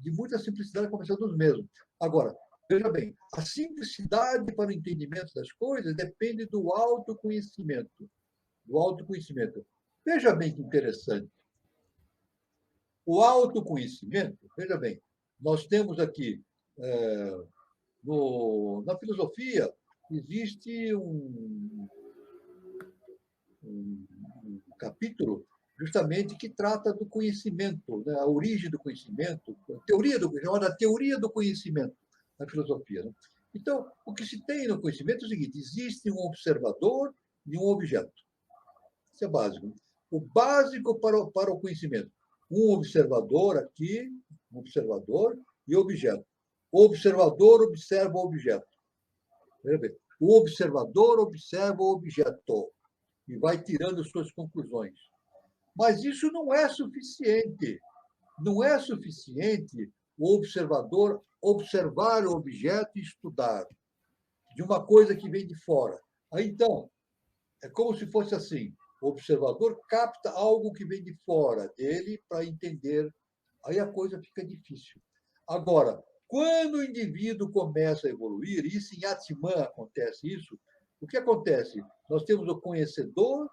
de muita simplicidade a compreensão dos mesmos. Agora, veja bem, a simplicidade para o entendimento das coisas depende do autoconhecimento. Do autoconhecimento. Veja bem que interessante. O autoconhecimento, veja bem, nós temos aqui, na filosofia, existe um capítulo justamente que trata do conhecimento, da origem do conhecimento, chamada teoria do conhecimento na filosofia. Né? Então, o que se tem no conhecimento é o seguinte: existe um observador e um objeto. Isso é básico. O básico para o conhecimento. Um observador aqui, um observador e objeto. O observador observa o objeto. O observador observa o objeto e vai tirando suas conclusões. Mas isso não é suficiente. Não é suficiente o observador observar o objeto e estudar de uma coisa que vem de fora. Aí, então, é como se fosse assim: o observador capta algo que vem de fora dele para entender. Aí a coisa fica difícil. Agora, quando o indivíduo começa a evoluir, e isso em Atman acontece isso, o que acontece? Nós temos o conhecedor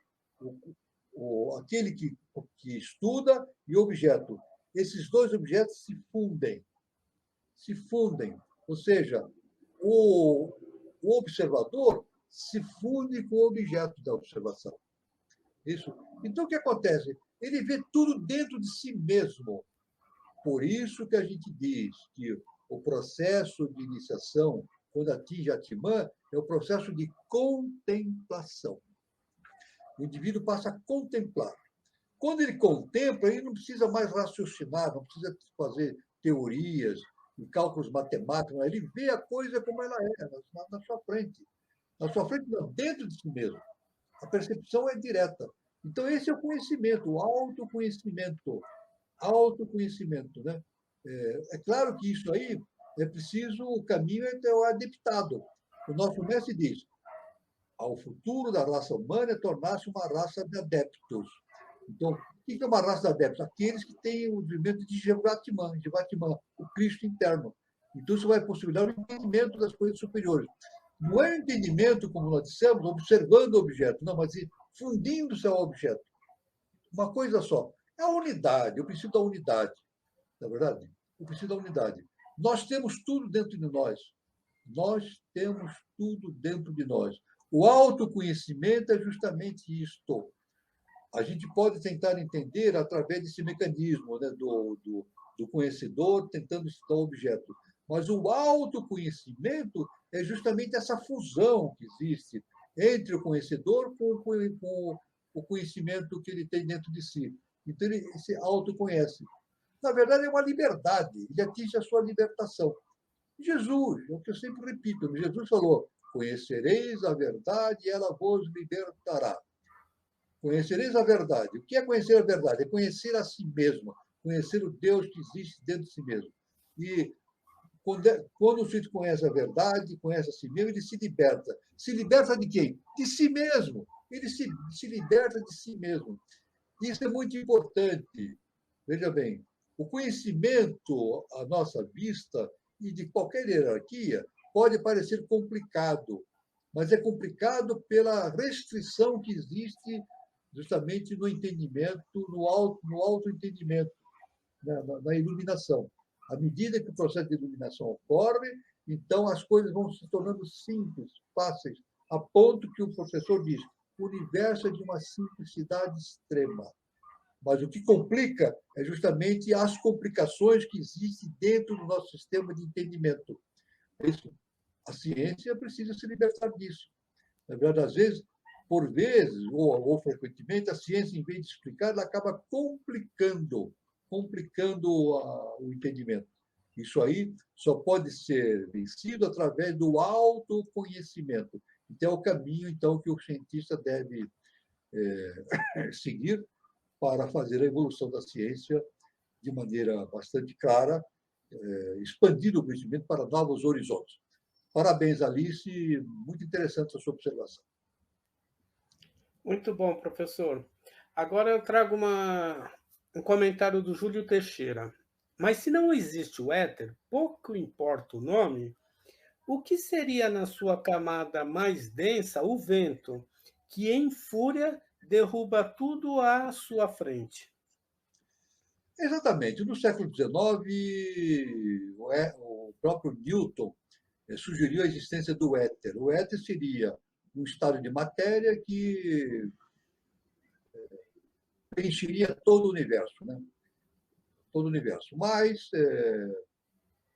aquele que estuda e o objeto. Esses dois objetos se fundem. Se fundem. Ou seja, o observador se funde com o objeto da observação. Isso. Então, o que acontece? Ele vê tudo dentro de si mesmo. Por isso que a gente diz que o processo de iniciação, quando atinge a Atman, é o processo de contemplação. O indivíduo passa a contemplar. Quando ele contempla, ele não precisa mais raciocinar, não precisa fazer teorias e cálculos matemáticos, ele vê a coisa como ela é, na sua frente. Na sua frente, não, dentro de si mesmo. A percepção é direta. Então, esse é o conhecimento, o autoconhecimento. Autoconhecimento, né? É claro que isso aí é preciso, o caminho é adaptado. O nosso mestre diz, ao futuro da raça humana é tornar-se uma raça de adeptos. Então, o que é uma raça de adeptos? Aqueles que têm o desenvolvimento de Jivatman, o Cristo interno. Então, isso vai possibilitar o entendimento das coisas superiores. Não é o entendimento, como nós dissemos, observando o objeto, não, mas fundindo-se ao objeto. Uma coisa só. É a unidade, eu preciso da unidade. Não é verdade? Eu preciso da unidade. Nós temos tudo dentro de nós. Nós temos tudo dentro de nós. O autoconhecimento é justamente isto. A gente pode tentar entender através desse mecanismo, né, do conhecedor tentando estudar o objeto. Mas o autoconhecimento é justamente essa fusão que existe entre o conhecedor com o conhecimento que ele tem dentro de si. Então, ele se autoconhece. Na verdade, é uma liberdade. Ele atinge a sua libertação. Jesus, é o que eu sempre repito, Jesus falou, conhecereis a verdade e ela vos libertará. Conhecereis a verdade. O que é conhecer a verdade? É conhecer a si mesmo, conhecer o Deus que existe dentro de si mesmo. E quando o sujeito conhece a verdade, conhece a si mesmo, ele se liberta. Se liberta de quem? De si mesmo. Ele se liberta de si mesmo. Isso é muito importante. Veja bem, o conhecimento à nossa vista e de qualquer hierarquia pode parecer complicado, mas é complicado pela restrição que existe justamente no entendimento, no autoentendimento, na iluminação. À medida que o processo de iluminação ocorre, então as coisas vão se tornando simples, fáceis, a ponto que o professor diz, o universo é de uma simplicidade extrema. Mas o que complica é justamente as complicações que existem dentro do nosso sistema de entendimento. Isso, a ciência precisa se libertar disso. Na verdade, às vezes, por vezes, ou frequentemente, a ciência, em vez de explicar, ela acaba complicando o entendimento. Isso aí só pode ser vencido através do autoconhecimento. Então, é o caminho então, que o cientista deve seguir para fazer a evolução da ciência de maneira bastante clara, expandindo o conhecimento para novos horizontes. Parabéns, Alice, muito interessante a sua observação. Muito bom, professor. Agora eu trago um comentário do Júlio Teixeira. Mas se não existe o éter, pouco importa o nome, o que seria na sua camada mais densa o vento, que em fúria derruba tudo à sua frente? Exatamente. No século XIX, o próprio Newton sugeriu a existência do éter. O éter seria um estado de matéria que preencheria todo o universo, né? Todo o universo. Mas,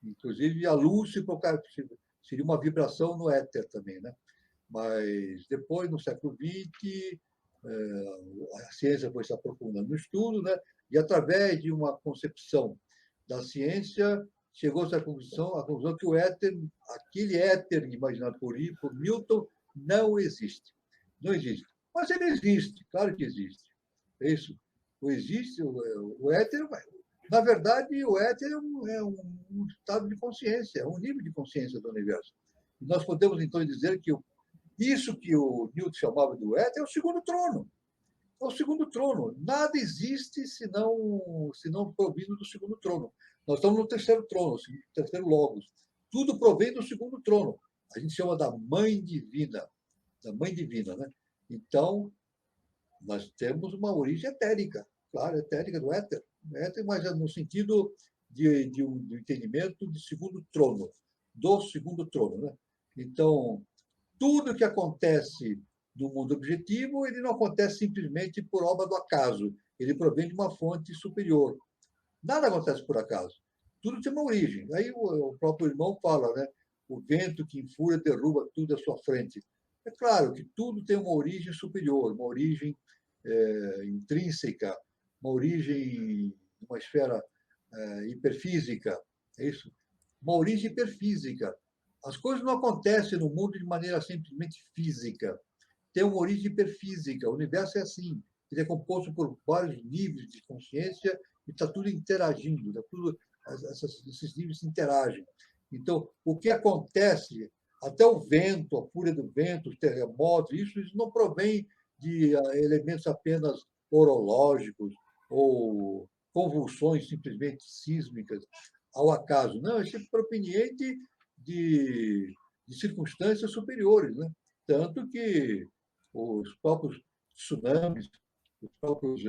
inclusive, a luz seria uma vibração no éter também, né? Mas depois, no século XX, a ciência foi se aprofundando no estudo, né? E através de uma concepção da ciência, chegou-se à conclusão que o éter, aquele éter imaginado por Newton, não existe. Não existe. Mas ele existe, claro que existe. É isso. O éter, na verdade, o éter é um estado de consciência, é um nível de consciência do universo. E nós podemos, então, dizer que isso que o Newton chamava de éter é o segundo trono. É o segundo trono. Nada existe senão provindo do segundo trono. Nós estamos no terceiro trono, no terceiro logos. Tudo provém do segundo trono. A gente chama da mãe divina. Da mãe divina, né? Então, Nós temos uma origem etérica, claro, etérica do éter, mas é no sentido de entendimento de segundo trono, do segundo trono. Né? Então, tudo que acontece no mundo objetivo, ele não acontece simplesmente por obra do acaso, ele provém de uma fonte superior. Nada acontece por acaso. Tudo tem uma origem. Aí o próprio irmão fala, né? O vento que em fúria derruba tudo à sua frente. É claro que tudo tem uma origem superior, uma origem intrínseca, uma origem, uma esfera hiperfísica, é isso? Uma origem hiperfísica. As coisas não acontecem no mundo de maneira simplesmente física. Tem uma origem hiperfísica. O universo é assim. Ele é composto por vários níveis de consciência e está tudo interagindo, está tudo, esses níveis se interagem. Então, o que acontece, até o vento, a fúria do vento, os terremotos, isso não provém de elementos apenas orológicos ou convulsões simplesmente sísmicas ao acaso. Não, isso é proveniente de circunstâncias superiores. Né? Tanto que os próprios tsunamis, os próprios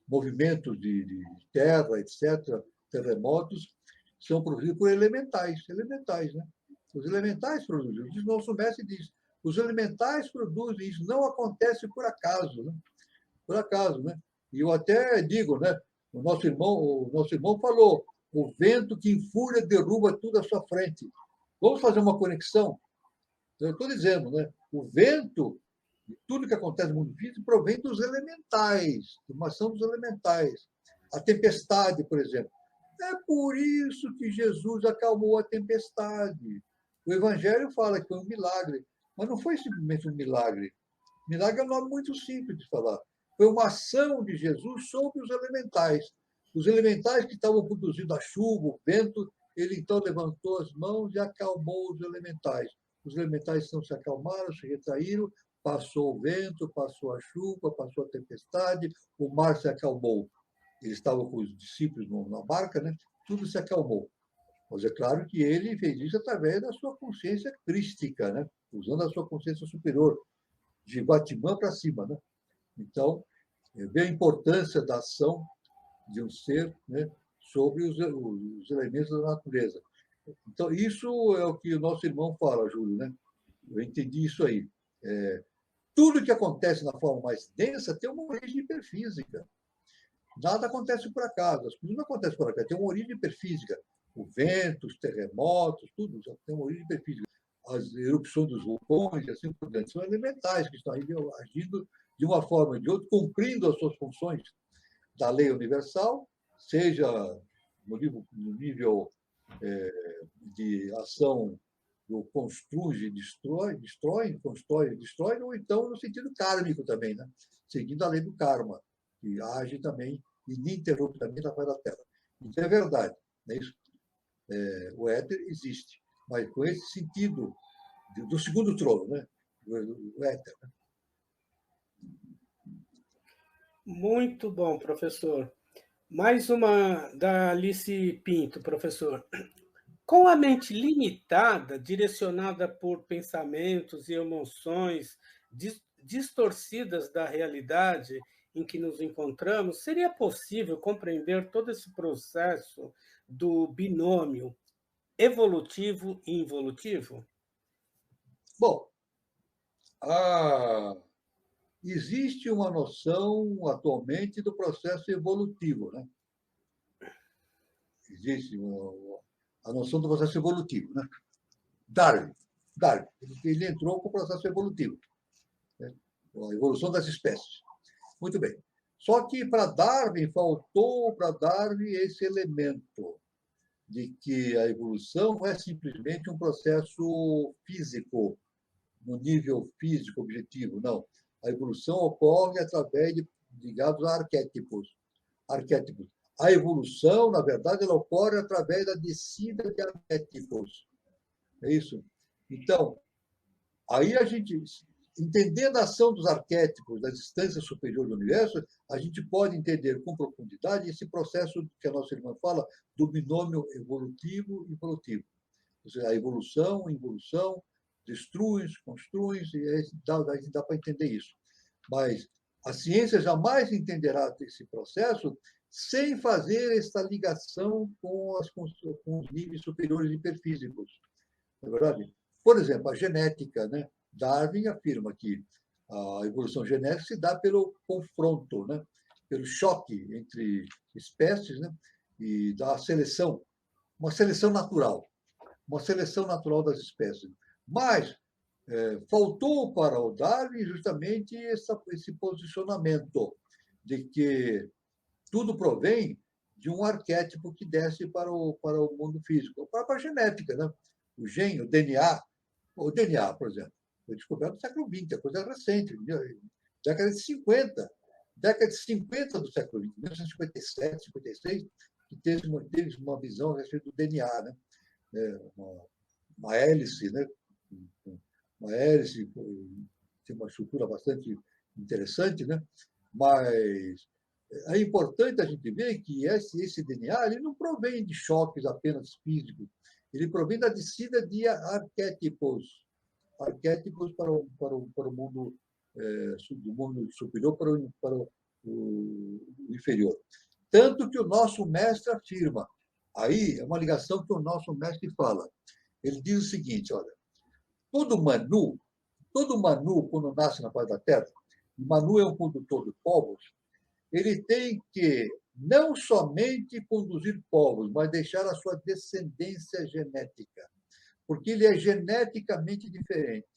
movimentos de terra, etc., terremotos, são produzidos por elementais, né? Os elementais produzem. Diz nosso mestre diz, os elementais produzem isso, não acontece por acaso, né? Por acaso, né? E eu até digo, né? O nosso irmão falou, o vento que em fúria derruba tudo à sua frente. Vamos fazer uma conexão? Eu estou dizendo, né? O vento, tudo que acontece no mundo físico, provém dos elementais, de uma ação dos elementais. A tempestade, por exemplo. É por isso que Jesus acalmou a tempestade. O Evangelho fala que foi um milagre, mas não foi simplesmente um milagre. Milagre é um nome muito simples de falar. Foi uma ação de Jesus sobre os elementais. Os elementais que estavam produzindo a chuva, o vento, ele então levantou as mãos e acalmou os elementais. Os elementais então se acalmaram, se retraíram, passou o vento, passou a chuva, passou a tempestade, o mar se acalmou. Eles estavam com os discípulos na barca, né? Tudo se acalmou. Mas é claro que ele fez isso através da sua consciência crística, né? Usando a sua consciência superior, de Guatimã para cima. Né? Então, vê a importância da ação de um ser, né, sobre os elementos da natureza. Então, isso é o que o nosso irmão fala, Júlio. Né? Eu entendi isso aí. Tudo que acontece na forma mais densa tem uma origem hiperfísica. Nada acontece por acaso. As coisas não acontecem por acaso. Tem uma origem hiperfísica. O vento, os terremotos, tudo já tem uma origem hiperfísica. As erupções dos vulcões e assim por diante. São elementais que estão agindo de uma forma ou de outra, cumprindo as suas funções da lei universal, seja no nível de ação do construi, destrói, constrói, destrói, ou então no sentido kármico também, né? Seguindo a lei do karma, que age também ininterruptamente na face da Terra. Então é verdade, né? Isso, o éter existe, mas com esse sentido do segundo trono, né? O éter. Né? Muito bom, professor. Mais uma da Alice Pinto, professor. Com a mente limitada, direcionada por pensamentos e emoções distorcidas da realidade em que nos encontramos, seria possível compreender todo esse processo do binômio evolutivo e involutivo? Bom, existe uma noção atualmente do processo evolutivo, né? Existe a noção do processo evolutivo, né? Darwin, ele entrou com o processo evolutivo, né? A evolução das espécies. Muito bem. Só que faltou para Darwin esse elemento de que a evolução não é simplesmente um processo físico, no nível físico objetivo, não. A evolução ocorre através de ligados a arquétipos. A evolução, na verdade, ela ocorre através da descida de arquétipos. É isso? Então, aí a gente, entendendo a ação dos arquétipos das instâncias superiores do universo, a gente pode entender com profundidade esse processo que a nossa irmã fala do binômio evolutivo e evolutivo. Ou seja, a evolução, involução, destruem, construem, e dá para entender isso. Mas a ciência jamais entenderá esse processo sem fazer essa ligação com os níveis superiores hiperfísicos. Não é verdade? Por exemplo, a genética, né? Darwin afirma que a evolução genética se dá pelo confronto, né? Pelo choque entre espécies, né? E da seleção, uma seleção natural das espécies. Mas faltou para o Darwin justamente esse posicionamento de que tudo provém de um arquétipo que desce para o mundo físico, para a genética, né? O gene, o DNA, por exemplo, foi descoberto no século XX, é coisa recente, década de 50. Década de 50 do século XX, 1957, 56, que teve uma visão a respeito do DNA, né? Uma hélice, né? Uma hélice tem uma estrutura bastante interessante, né? Mas é importante a gente ver que esse DNA ele não provém de choques apenas físicos, ele provém da descida de arquétipos para o mundo do mundo superior para o inferior. Tanto que o nosso mestre afirma, aí é uma ligação que o nosso mestre fala. Ele diz o seguinte, olha, todo Manu, quando nasce na face da Terra, e Manu é um condutor de povos, ele tem que não somente conduzir povos, mas deixar a sua descendência genética, porque ele é geneticamente diferente.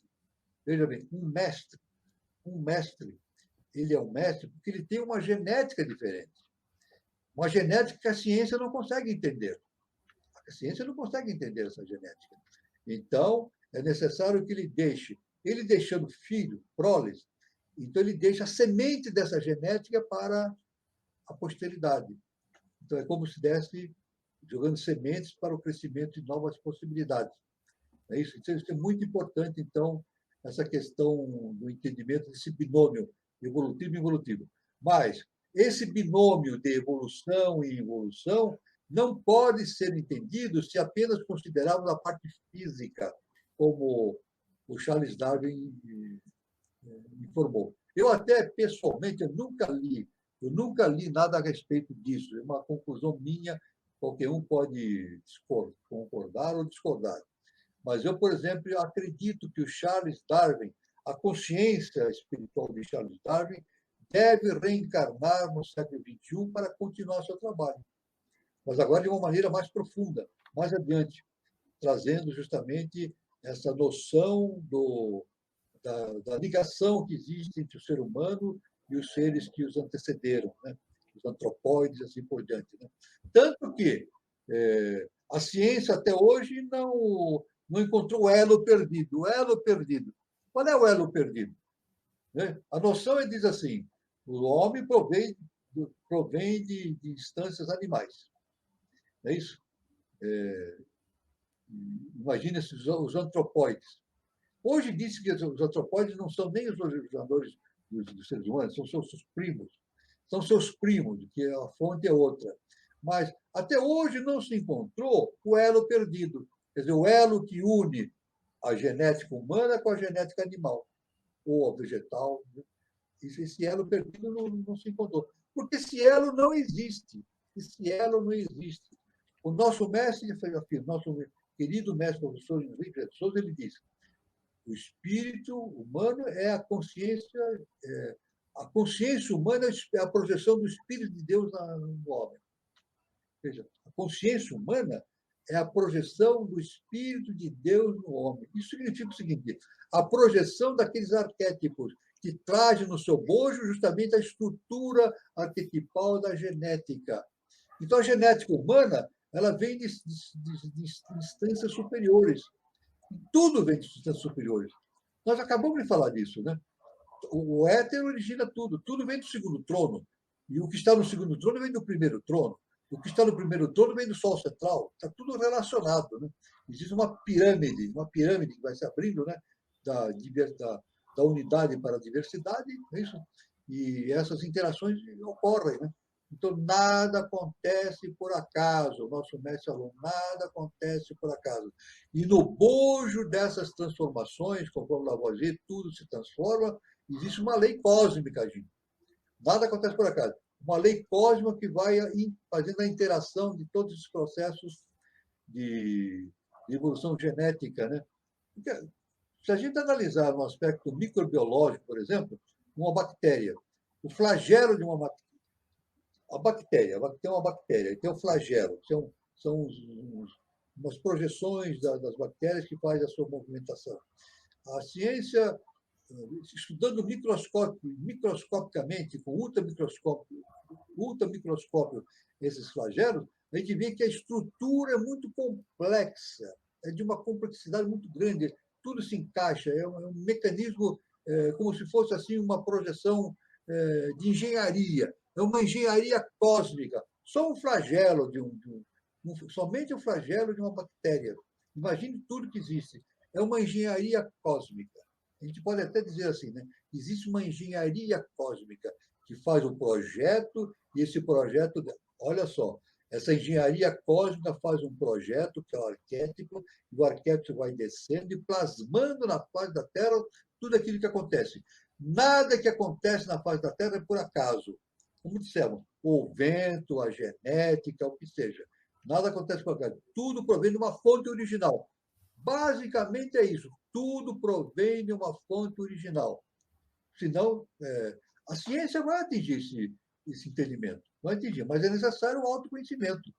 Veja bem, um mestre, ele é um mestre porque ele tem uma genética diferente. Uma genética que a ciência não consegue entender. A ciência não consegue entender essa genética. Então, é necessário que ele deixando filho, proles, então ele deixa a semente dessa genética para a posteridade. Então, é como se desse jogando sementes para o crescimento de novas possibilidades. É isso? Isso é muito importante, então, essa questão do entendimento desse binômio evolutivo e involutivo. Mas esse binômio de evolução e involução não pode ser entendido se apenas considerarmos a parte física, como o Charles Darwin informou. Eu até, pessoalmente, eu nunca li nada a respeito disso. É uma conclusão minha, qualquer um pode concordar ou discordar. Mas eu, por exemplo, acredito que o Charles Darwin, a consciência espiritual de Charles Darwin, deve reencarnar no século XXI para continuar seu trabalho. Mas agora de uma maneira mais profunda, mais adiante, trazendo justamente essa noção da ligação que existe entre o ser humano e os seres que os antecederam, né? Os antropóides e assim por diante. Né? Tanto que a ciência até hoje não encontrou o elo perdido. O elo perdido. Qual é o elo perdido? Né? A noção diz assim, o homem provém de instâncias animais. Não é isso? Imagina os antropóides. Hoje diz que os antropóides não são nem os originadores dos seres humanos, são seus primos. São seus primos, que a fonte é outra. Mas até hoje não se encontrou o elo perdido. Quer dizer, o elo que une a genética humana com a genética animal, ou vegetal. Esse elo perdido não se encontrou. Porque esse elo não existe. Esse elo não existe. O nosso mestre, nosso querido mestre professor Henrique de Souza, ele diz: o espírito humano é a consciência humana é a projeção do Espírito de Deus no homem. Ou seja, a consciência humana é a projeção do Espírito de Deus no homem. Isso significa o seguinte: a projeção daqueles arquétipos que trazem no seu bojo justamente a estrutura arquetipal da genética. Então, a genética humana ela vem de instâncias superiores. Tudo vem de instâncias superiores. Nós acabamos de falar disso, né? O éter origina tudo vem do segundo trono. E o que está no segundo trono vem do primeiro trono. O que está no primeiro trono vem do Sol central. Está tudo relacionado. Né? Existe uma pirâmide que vai se abrindo, né? da unidade para a diversidade, é isso? E essas interações ocorrem. Né? Então, nada acontece por acaso. O nosso mestre falou, nada acontece por acaso. E no bojo dessas transformações, conforme Lavoisier, tudo se transforma, existe uma lei cósmica agindo. Nada acontece por acaso. Uma lei cósmica que vai fazendo a interação de todos os processos de evolução genética, né? Porque, se a gente analisar no aspecto microbiológico, por exemplo, uma bactéria, o flagelo de uma bactéria, a bactéria tem uma bactéria, tem o flagelo, são umas projeções das bactérias que fazem a sua movimentação. A ciência, estudando microscopicamente, com ultramicroscópio, esses flagelos, a gente vê que a estrutura é muito complexa, é de uma complexidade muito grande, tudo se encaixa, é um mecanismo como se fosse assim uma projeção de engenharia, é uma engenharia cósmica, só um flagelo somente o flagelo de uma bactéria. Imagine tudo que existe. É uma engenharia cósmica. A gente pode até dizer assim, né? Existe uma engenharia cósmica que faz o projeto, e esse projeto, olha só, essa engenharia cósmica faz um projeto que é o arquétipo, e o arquétipo vai descendo e plasmando na face da Terra tudo aquilo que acontece. Nada que acontece na face da Terra é por acaso. Como dissemos, o vento, a genética, o que seja. Nada acontece por acaso. Tudo provém de uma fonte original. Basicamente é isso. Tudo provém de uma fonte original. Senão, a ciência vai atingir esse entendimento. Vai atingir, mas é necessário um autoconhecimento.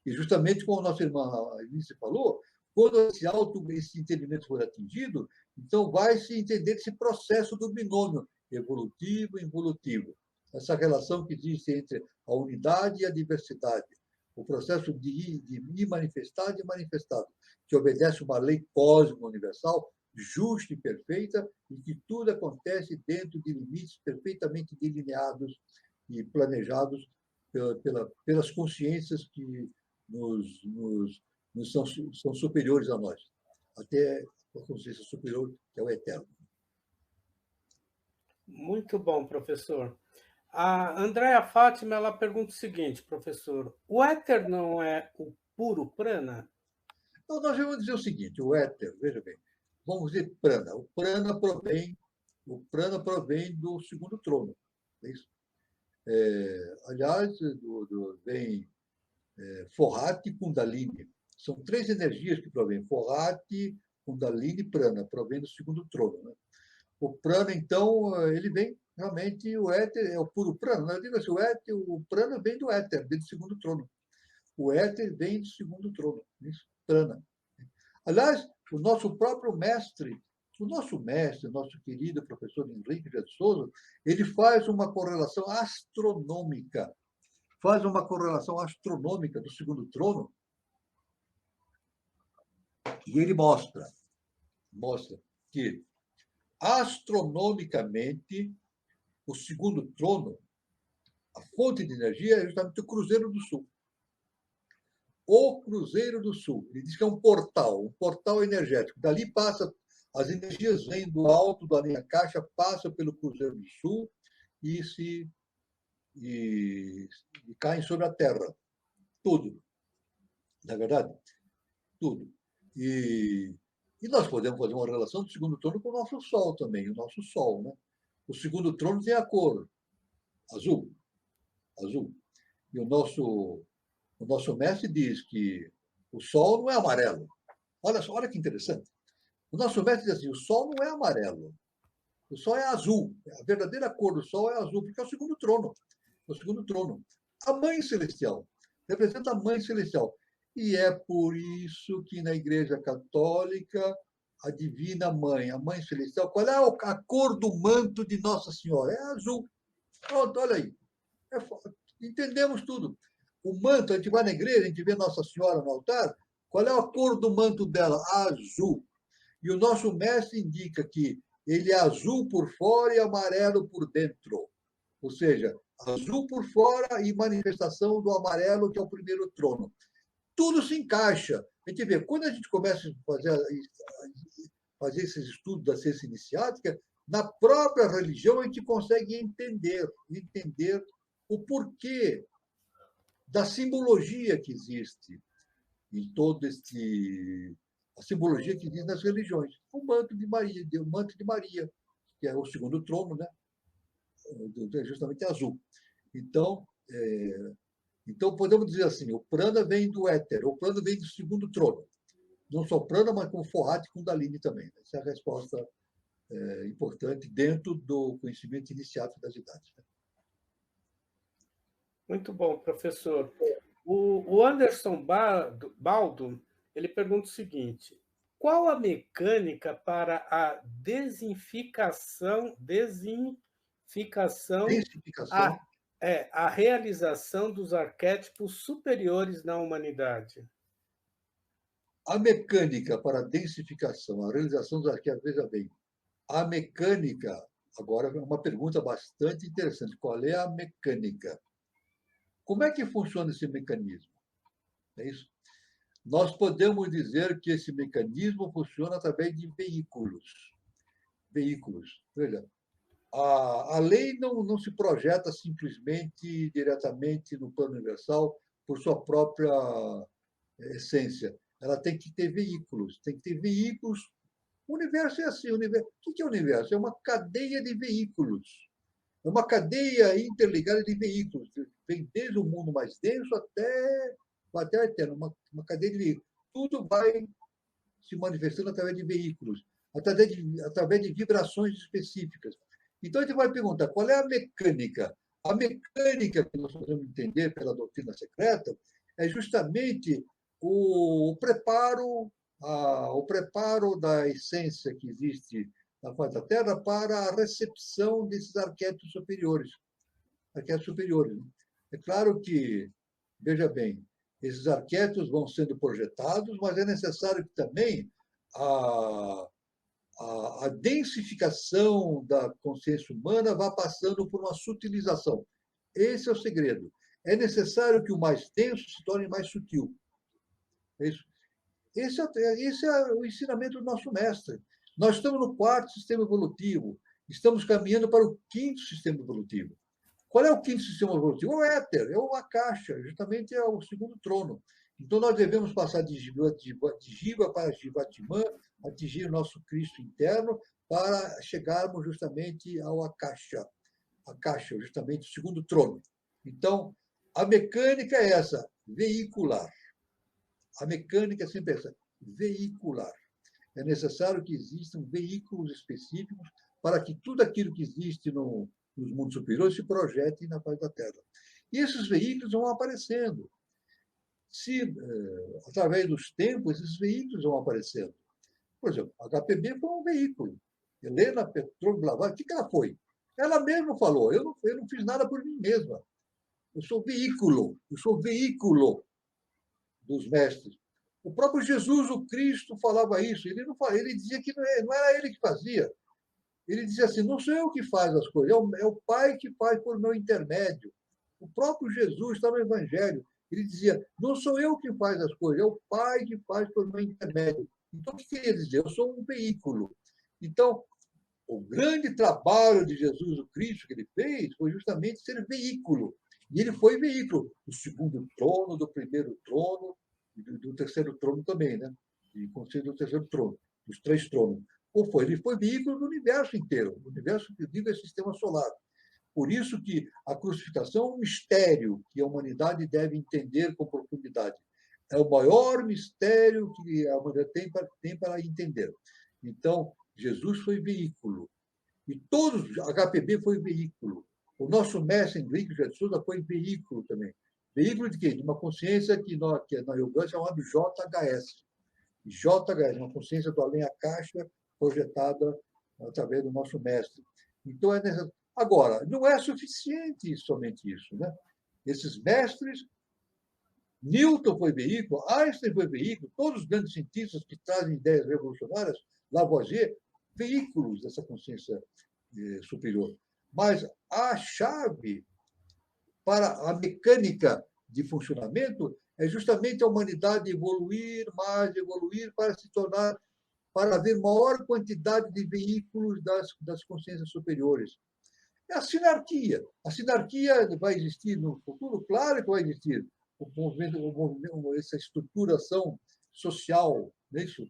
E justamente como a nossa irmã Alice falou, quando esse entendimento for atingido, então vai se entender esse processo do binômio evolutivo e involutivo. Essa relação que existe entre a unidade e a diversidade. O processo de imanifestado e manifestado, que obedece uma lei cósmica universal, justa e perfeita, e que tudo acontece dentro de limites perfeitamente delineados e planejados pelas consciências que são superiores a nós, até a consciência superior, que é o eterno. Muito bom, professor. A Andréa Fátima, ela pergunta o seguinte, professor: o éter não é o puro prana? Então, nós vamos dizer o seguinte, o éter, veja bem, vamos dizer prana. O prana provém do segundo trono. É isso? Aliás, vem Forrati e Kundalini. São três energias que provêm: Forrati, Kundalini e Prana, provém do segundo trono. Né? O Prana, então, ele vem realmente, o éter é o puro Prana. Eu digo assim, o Prana vem do éter, vem do segundo trono. O éter vem do segundo trono, isso, Prana. Aliás, o nosso querido professor Henrique de Souza, ele faz uma correlação astronômica do segundo trono, e ele mostra que, astronomicamente, o segundo trono, a fonte de energia, é justamente o Cruzeiro do Sul. O Cruzeiro do Sul. Ele diz que é um portal energético. Dali passa, as energias vêm do alto da linha caixa, passam pelo Cruzeiro do Sul e caem sobre a Terra. Tudo. Na verdade, tudo. E nós podemos fazer uma relação do segundo trono com o nosso Sol também, o nosso Sol. Né? O segundo trono tem a cor azul. E o nosso mestre diz que o Sol não é amarelo. Olha só, olha que interessante. O nosso mestre diz assim, o Sol não é amarelo. O Sol é azul. A verdadeira cor do Sol é azul, porque é o segundo trono. É o segundo trono. A Mãe Celestial. Representa a Mãe Celestial. E é por isso que na Igreja Católica, a Divina Mãe, a Mãe Celestial, qual é a cor do manto de Nossa Senhora? É azul. Pronto, olha aí. Entendemos tudo. O manto, a gente vai na igreja, a gente vê Nossa Senhora no altar, qual é a cor do manto dela? Azul. E o nosso mestre indica que ele é azul por fora e amarelo por dentro. Ou seja, azul por fora e manifestação do amarelo, que é o primeiro trono. Tudo se encaixa. A gente vê, quando a gente começa a fazer esses estudos da ciência iniciática, na própria religião a gente consegue entender o porquê da simbologia que existe em todo este a simbologia que existe nas religiões. O manto de Maria, o manto de Maria, que é o segundo trono, né? É justamente azul. Então, então podemos dizer assim, o prana vem do éter, o prana vem do segundo trono. Não só prana, mas com forrati e kundalini também. Essa é a resposta importante dentro do conhecimento iniciático das idades. Muito bom, professor. O Anderson Baldo, ele pergunta o seguinte: qual a mecânica para a Densificação. a realização dos arquétipos superiores na humanidade? A mecânica para a densificação, a realização dos arquétipos, veja bem, a mecânica, agora é uma pergunta bastante interessante, qual é a mecânica? Como é que funciona esse mecanismo? É isso? Nós podemos dizer que esse mecanismo funciona através de veículos. Veículos. Veja, a lei não se projeta simplesmente, diretamente no plano universal, por sua própria essência. Ela tem que ter veículos. Tem que ter veículos. O universo é assim. O que é o universo? É uma cadeia de veículos. É uma cadeia interligada de veículos. Vem desde o mundo mais denso até a eterna. Uma cadeia de veículos. Tudo vai se manifestando através de veículos, através de vibrações específicas. Então, a gente vai perguntar qual é a mecânica. A mecânica que nós podemos entender pela doutrina secreta é justamente o preparo da essência que existe na face da Terra para a recepção desses arquétipos superiores. Arquétipos superiores. É claro que, veja bem, esses arquétipos vão sendo projetados, mas é necessário que também a densificação da consciência humana vá passando por uma sutilização. Esse é o segredo. É necessário que o mais denso se torne mais sutil. É isso. Esse é o ensinamento do nosso mestre. Nós estamos no quarto sistema evolutivo, estamos caminhando para o quinto sistema evolutivo. Qual é o quinto sistema evolutivo? O éter, é o Akasha, justamente é o segundo trono. Então, nós devemos passar de Jiva para Jivatimã, atingir o nosso Cristo interno, para chegarmos justamente ao Akasha. Akasha, justamente o segundo trono. Então, a mecânica é essa, veicular. A mecânica é sempre essa, veicular. É necessário que existam veículos específicos para que tudo aquilo que existe nos mundos superiores se projete na face da Terra. E esses veículos vão aparecendo. Através dos tempos, esses veículos vão aparecendo. Por exemplo, a HPB foi um veículo. Helena Petrovna Blavatsky, o que ela foi? Ela mesma falou, eu não fiz nada por mim mesma. Eu sou veículo dos mestres. O próprio Jesus, o Cristo, falava isso. Ele dizia que não era ele que fazia. Ele dizia assim, não sou eu que faço as coisas, é o Pai que faz por meu intermédio. O próprio Jesus está no Evangelho. Ele dizia, não sou eu que faz as coisas, é o Pai que faz por meu intermédio. Então, o que queria dizer? Eu sou um veículo. Então, o grande trabalho de Jesus, o Cristo, que ele fez, foi justamente ser veículo. E ele foi veículo do segundo trono, do primeiro trono, do terceiro trono também, né? E conselho do terceiro trono, dos três tronos. Ele foi veículo do universo inteiro. O universo que eu digo é sistema solar. Por isso que a crucificação é um mistério que a humanidade deve entender com profundidade. É o maior mistério que a humanidade tem para entender. Então, Jesus foi veículo. E todos, a HPB foi veículo. O nosso mestre Henrique de Souza foi veículo também. Veículo de quê? De uma consciência que na Yoga é chamada JHS. JHS, uma consciência do além Akasha projetada através do nosso mestre. Então, é necessário. Agora, não é suficiente somente isso, né? Esses mestres, Newton foi veículo, Einstein foi veículo, todos os grandes cientistas que trazem ideias revolucionárias, Lavoisier, veículos dessa consciência superior. Mas a chave para a mecânica de funcionamento é justamente a humanidade evoluir mais, evoluir para se tornar, para haver maior quantidade de veículos das consciências superiores. É a sinarquia. A sinarquia vai existir no futuro? Claro que vai existir. essa estruturação social, não é isso?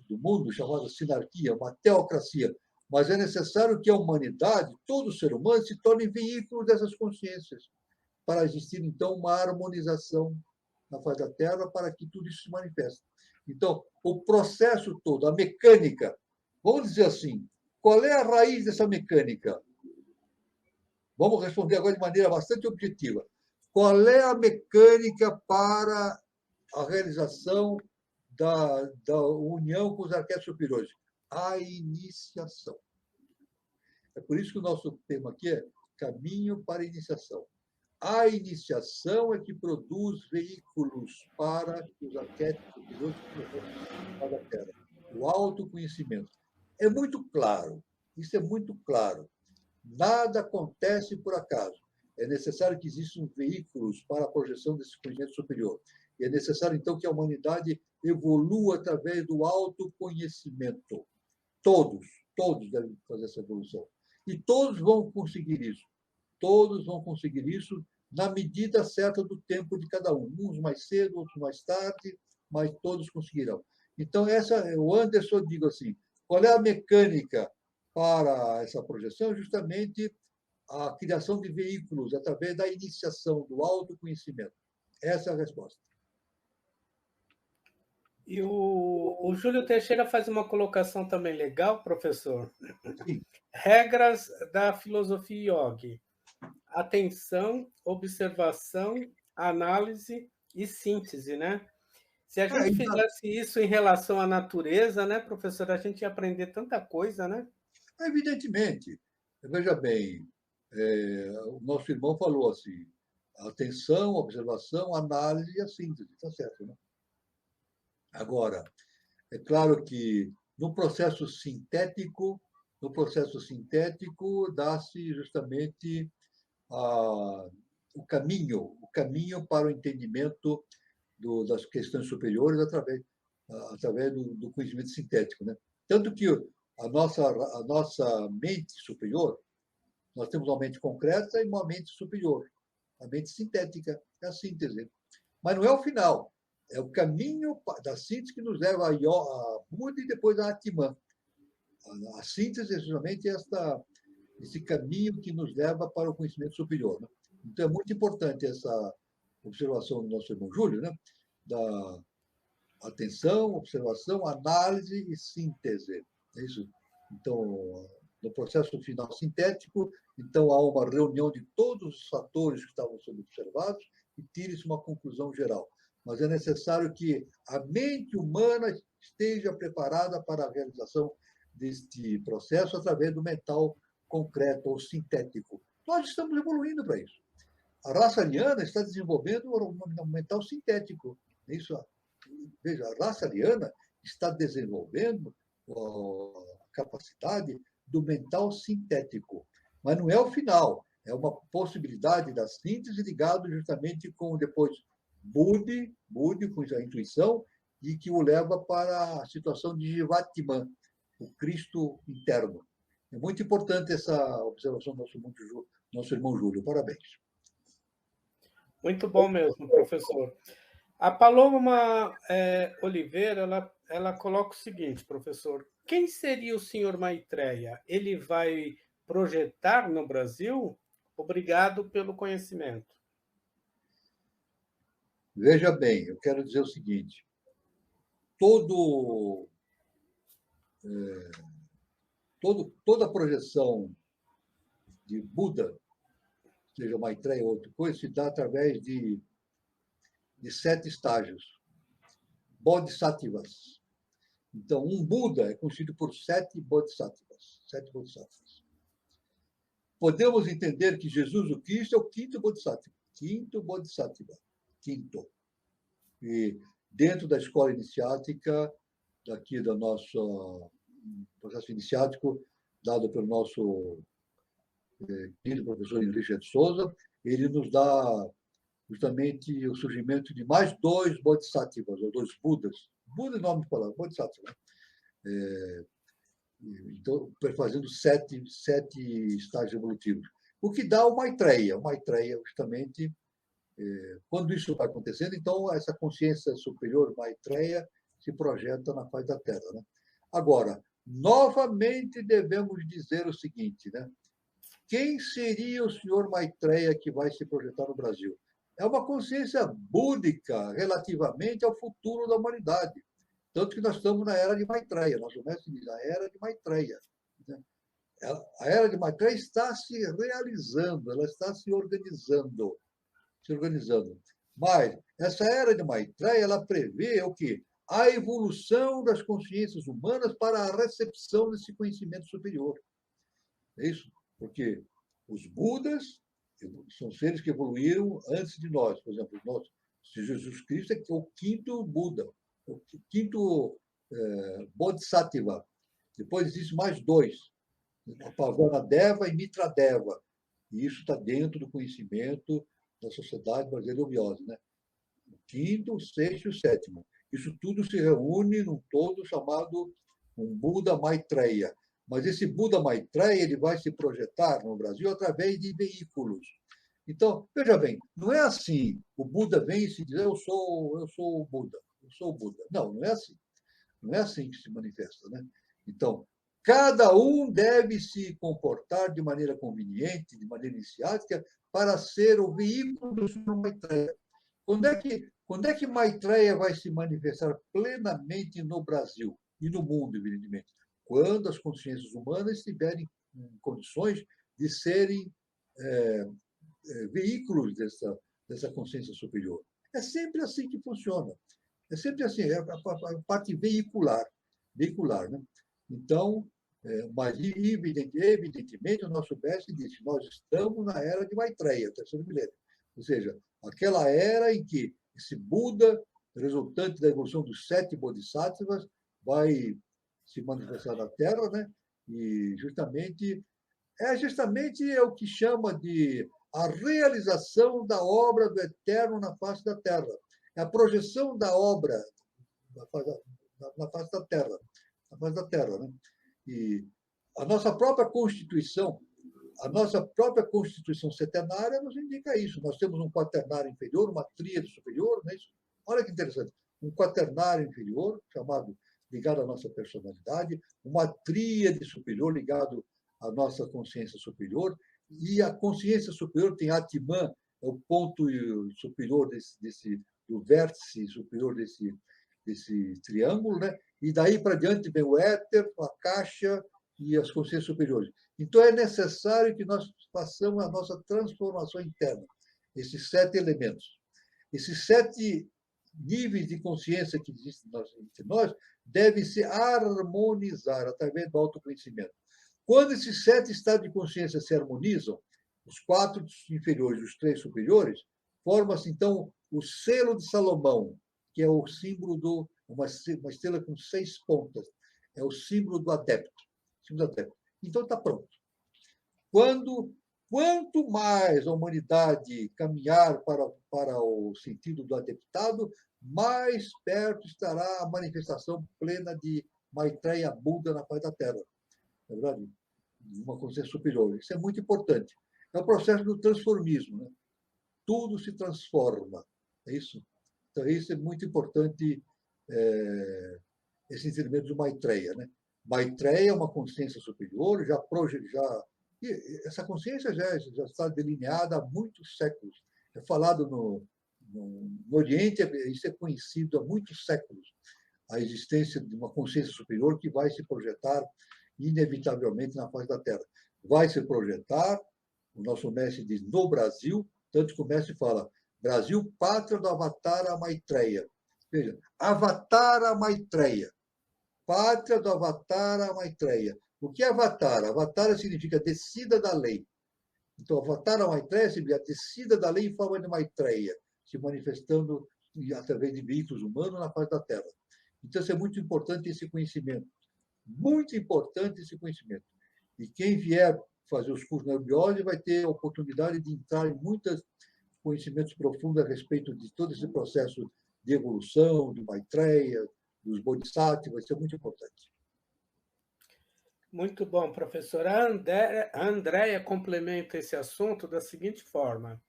Do mundo, chamada sinarquia, uma teocracia. Mas é necessário que a humanidade, todo ser humano, se torne veículo dessas consciências, para existir, então, uma harmonização na face da Terra, para que tudo isso se manifeste. Então, o processo todo, a mecânica, vamos dizer assim, qual é a raiz dessa mecânica? Vamos responder agora de maneira bastante objetiva. Qual é a mecânica para a realização da união com os arquétipos superiores? A iniciação. É por isso que o nosso tema aqui é caminho para a iniciação. A iniciação é que produz veículos para os arquétipos superiores para a Terra. O autoconhecimento. É muito claro, isso é muito claro. Nada acontece por acaso. É necessário que existam veículos para a projeção desse conhecimento superior. E é necessário, então, que a humanidade evolua através do autoconhecimento. Todos devem fazer essa evolução. E todos vão conseguir isso. Todos vão conseguir isso na medida certa do tempo de cada um. Uns mais cedo, outros mais tarde, mas todos conseguirão. Então, o Anderson, digo assim, qual é a mecânica para essa projeção? Justamente a criação de veículos através da iniciação, do autoconhecimento. Essa é a resposta. E o Júlio Teixeira faz uma colocação também legal, professor. Sim. Regras da filosofia yogi. Atenção, observação, análise e síntese, né? Se a gente fizesse isso em relação à natureza, né, professor, a gente ia aprender tanta coisa, né? Evidentemente. Veja bem, o nosso irmão falou assim, atenção, observação, análise e a síntese. Está certo, né? Agora, é claro que no processo sintético dá-se justamente o caminho para o entendimento das questões superiores através do conhecimento sintético, né? Tanto que a nossa mente superior, nós temos uma mente concreta e uma mente superior, a mente sintética, é a síntese. Mas não é o final, é o caminho da síntese que nos leva a Buda e depois a Atman. A síntese é justamente esse caminho que nos leva para o conhecimento superior, né? Então, é muito importante essa observação do nosso irmão Júlio, né? Da atenção, observação, análise e síntese. É isso? Então, no processo final sintético, então há uma reunião de todos os fatores que estavam sendo observados e tire-se uma conclusão geral. Mas é necessário que a mente humana esteja preparada para a realização deste processo através do mental concreto ou sintético. Nós estamos evoluindo para isso. A raça ariana está desenvolvendo um mental sintético. Isso, veja, a raça ariana está desenvolvendo a capacidade do mental sintético. Mas não é o final, é uma possibilidade da síntese ligado justamente com depois Budi, com a intuição, e que o leva para a situação de Jivatman, o Cristo interno. É muito importante essa observação do nosso irmão Júlio. Parabéns. Muito bom mesmo, professor. A Paloma Oliveira, ela coloca o seguinte, professor: quem seria o senhor Maitreya? Ele vai projetar no Brasil? Obrigado pelo conhecimento. Veja bem, eu quero dizer o seguinte: toda projeção de Buda, seja Maitreya ou outra coisa, se dá através de 7 estágios. Bodhisattvas. Então, um Buda é constituído por 7 Bodhisattvas. 7 Bodhisattvas. Podemos entender que Jesus o Cristo é o quinto Bodhisattva. Quinto Bodhisattva. Quinto. E dentro da escola iniciática, daqui do nosso processo iniciático, dado pelo nosso querido professor Henrique de Souza, ele nos dá justamente o surgimento de mais 2 Bodhisattvas, ou 2 Budas. Buda é nome de palavra, Bodhisattva. Né? Então, fazendo 7 estágios evolutivos. o que dá o Maitreya. O Maitreya, justamente, quando isso vai acontecendo, então essa consciência superior Maitreya se projeta na face da Terra, né? Agora, novamente devemos dizer o seguinte, né? Quem seria o senhor Maitreya que vai se projetar no Brasil? É uma consciência búdica relativamente ao futuro da humanidade. Tanto que nós estamos na era de Maitreya, nosso mestre diz, a era de Maitreya. A era de Maitreya está se realizando, ela está se organizando. Mas essa era de Maitreya, ela prevê o quê? A evolução das consciências humanas para a recepção desse conhecimento superior. É isso? Porque os Budas são seres que evoluíram antes de nós. Por exemplo, Jesus Cristo é o quinto Buda, o quinto Bodhisattva. Depois existem mais dois, Pavanadeva e Mitradeva. E isso está dentro do conhecimento da Sociedade Brasileira de Obiose, né? O quinto, o sexto e o sétimo. Isso tudo se reúne num todo chamado um Buda Maitreya. Mas esse Buda Maitreya ele vai se projetar no Brasil através de veículos. Então, veja bem, não é assim, o Buda vem e se diz, eu sou o Buda, eu sou o Buda. Não, não é assim. Não é assim que se manifesta, né? Então, cada um deve se comportar de maneira conveniente, de maneira iniciática, para ser o veículo do Senhor Maitreya. Quando é que Maitreya vai se manifestar plenamente no Brasil e no mundo, evidentemente? Quando as consciências humanas estiverem em condições de serem veículos dessa consciência superior. É sempre assim que funciona. É sempre assim, é a parte veicular, né? Então, mas evidentemente o nosso mestre disse, nós estamos na era de Maitreya, terceiro milênio. Ou seja, aquela era em que esse Buda, resultante da evolução dos 7 Bodhisattvas, vai se manifestar na Terra, né? E justamente é o que chama de a realização da obra do Eterno na face da Terra. É a projeção da obra na face da Terra, né? E a nossa própria Constituição setenária nos indica isso. Nós temos um quaternário inferior, uma tríade superior, não é isso? Olha que interessante. Um quaternário inferior, ligado à nossa personalidade, uma tríade superior ligado à nossa consciência superior, e a consciência superior tem Atman, é o ponto superior do vértice superior desse triângulo, né? E daí para diante vem o éter, a caixa e as consciências superiores. Então, é necessário que nós façamos a nossa transformação interna, esses 7 elementos. Esses 7 níveis de consciência que existem entre nós devem se harmonizar através do autoconhecimento. Quando esses 7 estados de consciência se harmonizam, os 4 inferiores e os 3 superiores, forma-se, então, o selo de Salomão, que é o símbolo de uma estrela com 6 pontas. É o símbolo do adepto. Então, está pronto. Quanto mais a humanidade caminhar para o sentido do adeptado, mais perto estará a manifestação plena de Maitreya Buda na face da Terra. É verdade? Uma consciência superior. Isso é muito importante. É o processo do transformismo, né? Tudo se transforma. É isso? Então, isso é muito importante, esse entendimento do Maitreya, né? Maitreya é uma consciência superior, essa consciência já está delineada há muitos séculos. É falado no Oriente, isso é conhecido há muitos séculos, a existência de uma consciência superior que vai se projetar inevitavelmente na face da Terra. Vai se projetar, o nosso mestre diz, no Brasil, tanto que o mestre fala, Brasil, pátria do Avatara Maitreya. Veja, Avatara Maitreya. Pátria do Avatara Maitreya. O que é Avatara? Avatara significa descida da lei. Então, Avatara Maitreya significa descida da lei em forma de Maitreya, se manifestando através de veículos humanos na face da Terra. Então, isso é muito importante esse conhecimento. Muito importante esse conhecimento. E quem vier fazer os cursos na Eubiose vai ter a oportunidade de entrar em muitos conhecimentos profundos a respeito de todo esse processo de evolução, do Maitreya, dos Bodhisattvas, isso é muito importante. Muito bom, professor. A Andrea complementa esse assunto da seguinte forma: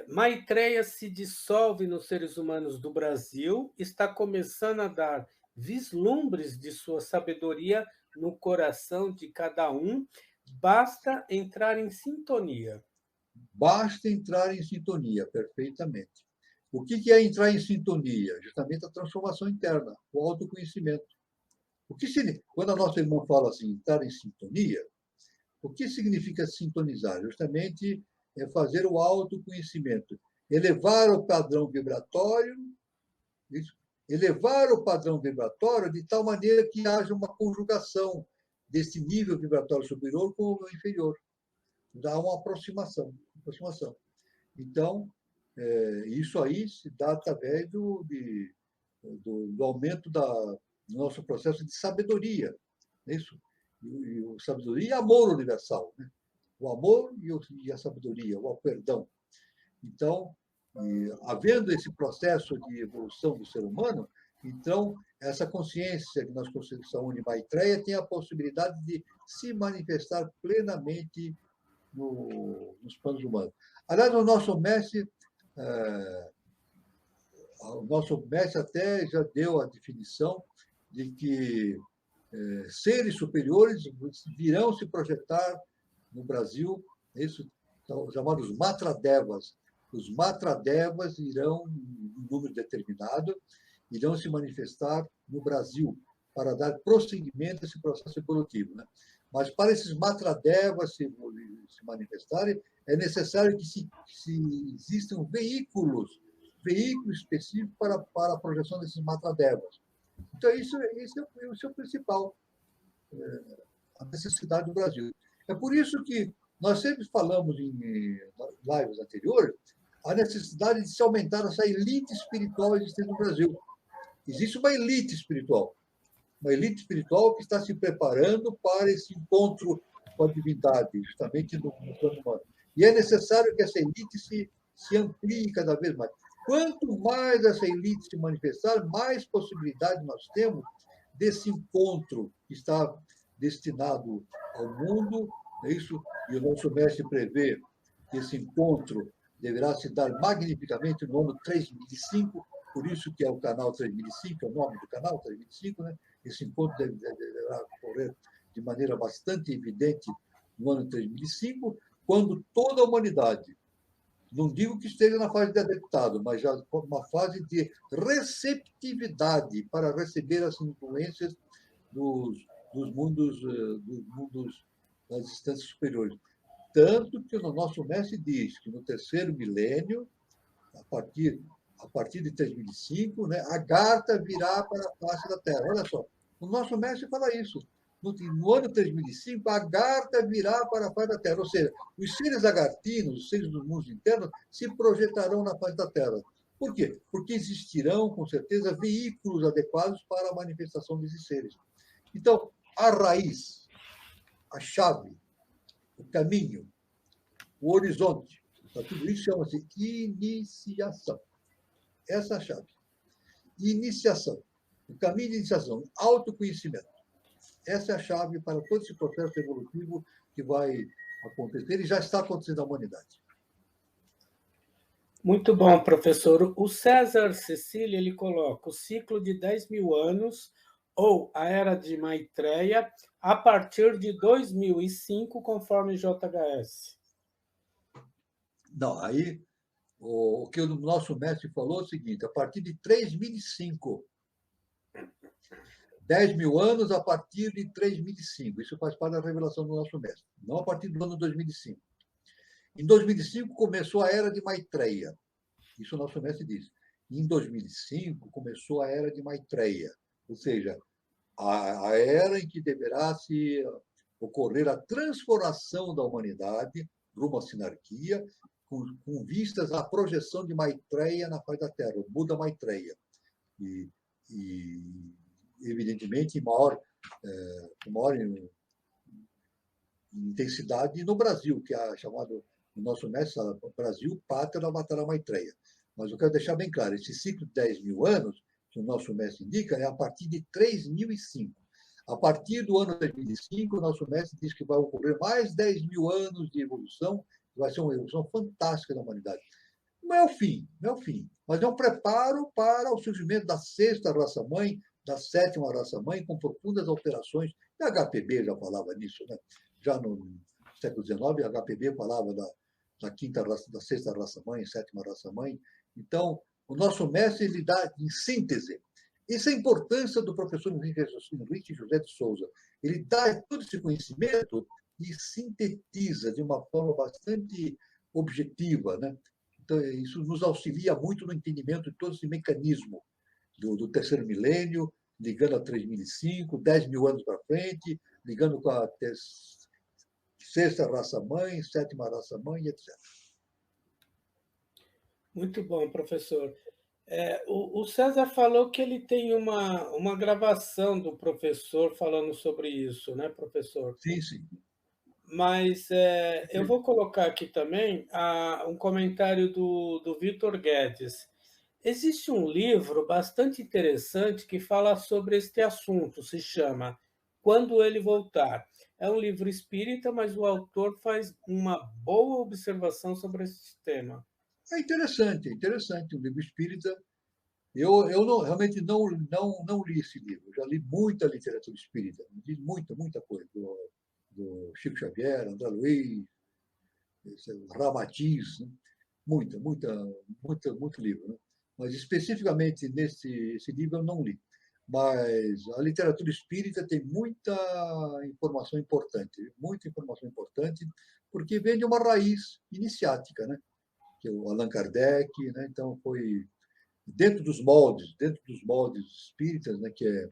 Maitreya se dissolve nos seres humanos do Brasil, está começando a dar vislumbres de sua sabedoria no coração de cada um, basta entrar em sintonia. Basta entrar em sintonia, perfeitamente. O que é entrar em sintonia? Justamente a transformação interna, o autoconhecimento. Quando a nossa irmã fala assim, estar em sintonia, o que significa sintonizar? Justamente é fazer o autoconhecimento, elevar o padrão vibratório, isso, elevar o padrão vibratório de tal maneira que haja uma conjugação desse nível vibratório superior com o inferior. Dá uma aproximação. Então, isso aí se dá através do aumento do nosso processo de sabedoria. É isso? E sabedoria e amor universal. Né? O amor e a sabedoria, o perdão. Então, havendo esse processo de evolução do ser humano, então, essa consciência que nós consideramos de Maitreya tem a possibilidade de se manifestar plenamente nos planos humanos. Aliás, o nosso mestre até já deu a definição de que seres superiores virão se projetar no Brasil, isso são chamados matradevas. Os matradevas irão, em um número determinado, irão se manifestar no Brasil para dar prosseguimento a esse processo evolutivo. Né? Mas para esses matradevas se manifestarem, é necessário que existam veículos específicos para a projeção desses matradevas. Então, esse é o principal, a necessidade do Brasil. É por isso que nós sempre falamos em lives anteriores a necessidade de se aumentar essa elite espiritual existente no Brasil. Existe uma elite espiritual que está se preparando para esse encontro com a divindade, justamente no plano humano. E é necessário que essa elite se amplie cada vez mais. Quanto mais essa elite se manifestar, mais possibilidade nós temos desse encontro que está destinado ao mundo, é isso? E o nosso mestre prevê que esse encontro deverá se dar magnificamente no ano 3005, por isso que é o canal 3005, é o nome do canal 3005, né? Esse encontro deverá ocorrer de maneira bastante evidente no ano 3005, quando toda a humanidade, não digo que esteja na fase de adeptado, mas já uma fase de receptividade para receber as influências dos mundos das instâncias superiores. Tanto que o nosso mestre diz que no terceiro milênio, a partir de 3005, né, a Agartha virá para a face da Terra. Olha só, o nosso mestre fala isso. No ano 3005, a Agartha virá para a face da Terra. Ou seja, os seres agartinos, os seres dos mundos internos, se projetarão na face da Terra. Por quê? Porque existirão, com certeza, veículos adequados para a manifestação desses seres. Então, a raiz, a chave, o caminho, o horizonte, tudo isso chama-se iniciação. Essa é a chave. Iniciação. O caminho de iniciação, autoconhecimento. Essa é a chave para todo esse processo evolutivo que vai acontecer e já está acontecendo na humanidade. Muito bom, professor. O César Cecília, ele coloca o ciclo de 10.000 anos ou a era de Maitreya a partir de 2005, conforme JHS. Não, aí o que o nosso mestre falou é o seguinte, a partir de 3005, 10.000 anos a partir de 3005. Isso faz parte da revelação do nosso mestre, não a partir do ano 2005. Em 2005 começou a era de Maitreya. Isso o nosso mestre diz. Em 2005 começou a era de Maitreya, ou seja, a era em que deverá se ocorrer a transformação da humanidade rumo à sinarquia, com vistas à projeção de Maitreya na face da Terra, o Buda Maitreya. E evidentemente, em maior intensidade no Brasil, que é chamado, o nosso mestre Brasil, pátria da Avatara Maitreya. Mas eu quero deixar bem claro, esse ciclo de 10.000 anos, que o nosso mestre indica, é a partir de 3005. A partir do ano 2005, o nosso mestre diz que vai ocorrer mais 10 mil anos de evolução, vai ser uma evolução fantástica da humanidade. Não é o fim, não é o fim, mas é um preparo para o surgimento da sexta raça-mãe, da sétima raça-mãe, com profundas alterações. A HPB já falava nisso, né? Já no século XIX, a HPB falava da quinta raça, da sexta raça-mãe, sétima raça-mãe. Então, o nosso mestre ele dá em síntese. Essa é a importância do professor Henrique José de Souza. Ele dá todo esse conhecimento e sintetiza de uma forma bastante objetiva, né? Então, isso nos auxilia muito no entendimento de todo esse mecanismo do terceiro milênio, ligando a 3005, 10 mil anos para frente, ligando com a sexta raça-mãe, sétima raça-mãe, etc. Muito bom, professor. O César falou que ele tem uma gravação do professor falando sobre isso, né, professor? Sim, sim. Mas eu vou colocar aqui também um comentário do Vitor Guedes. Existe um livro bastante interessante que fala sobre este assunto, se chama Quando Ele Voltar. É um livro espírita, mas o autor faz uma boa observação sobre esse tema. É interessante. O livro espírita. Eu não, realmente não li esse livro. Eu já li muita literatura espírita, li muita coisa. Do Chico Xavier, André Luiz, Ramatiz, né? Muito livro. Né? Mas especificamente nesse esse livro eu não li. Mas a literatura espírita tem muita informação importante, porque vem de uma raiz iniciática, né? Que é o Allan Kardec, né? Então foi dentro dos moldes espíritas, né? Que é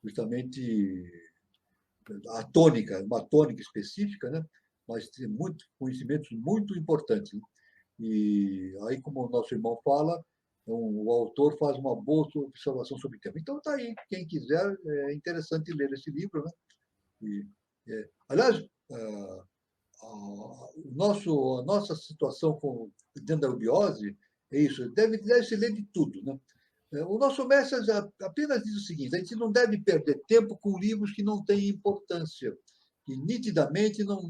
justamente uma tônica específica, né? Mas tem muitos conhecimentos muito importantes. Né? E aí, como o nosso irmão fala, o autor faz uma boa observação sobre o tema. Então, está aí. Quem quiser, é interessante ler esse livro. Né? Aliás, a nossa situação dentro da eubiose é isso. Deve se ler de tudo. Né? O nosso mestre apenas diz o seguinte: a gente não deve perder tempo com livros que não têm importância, que nitidamente não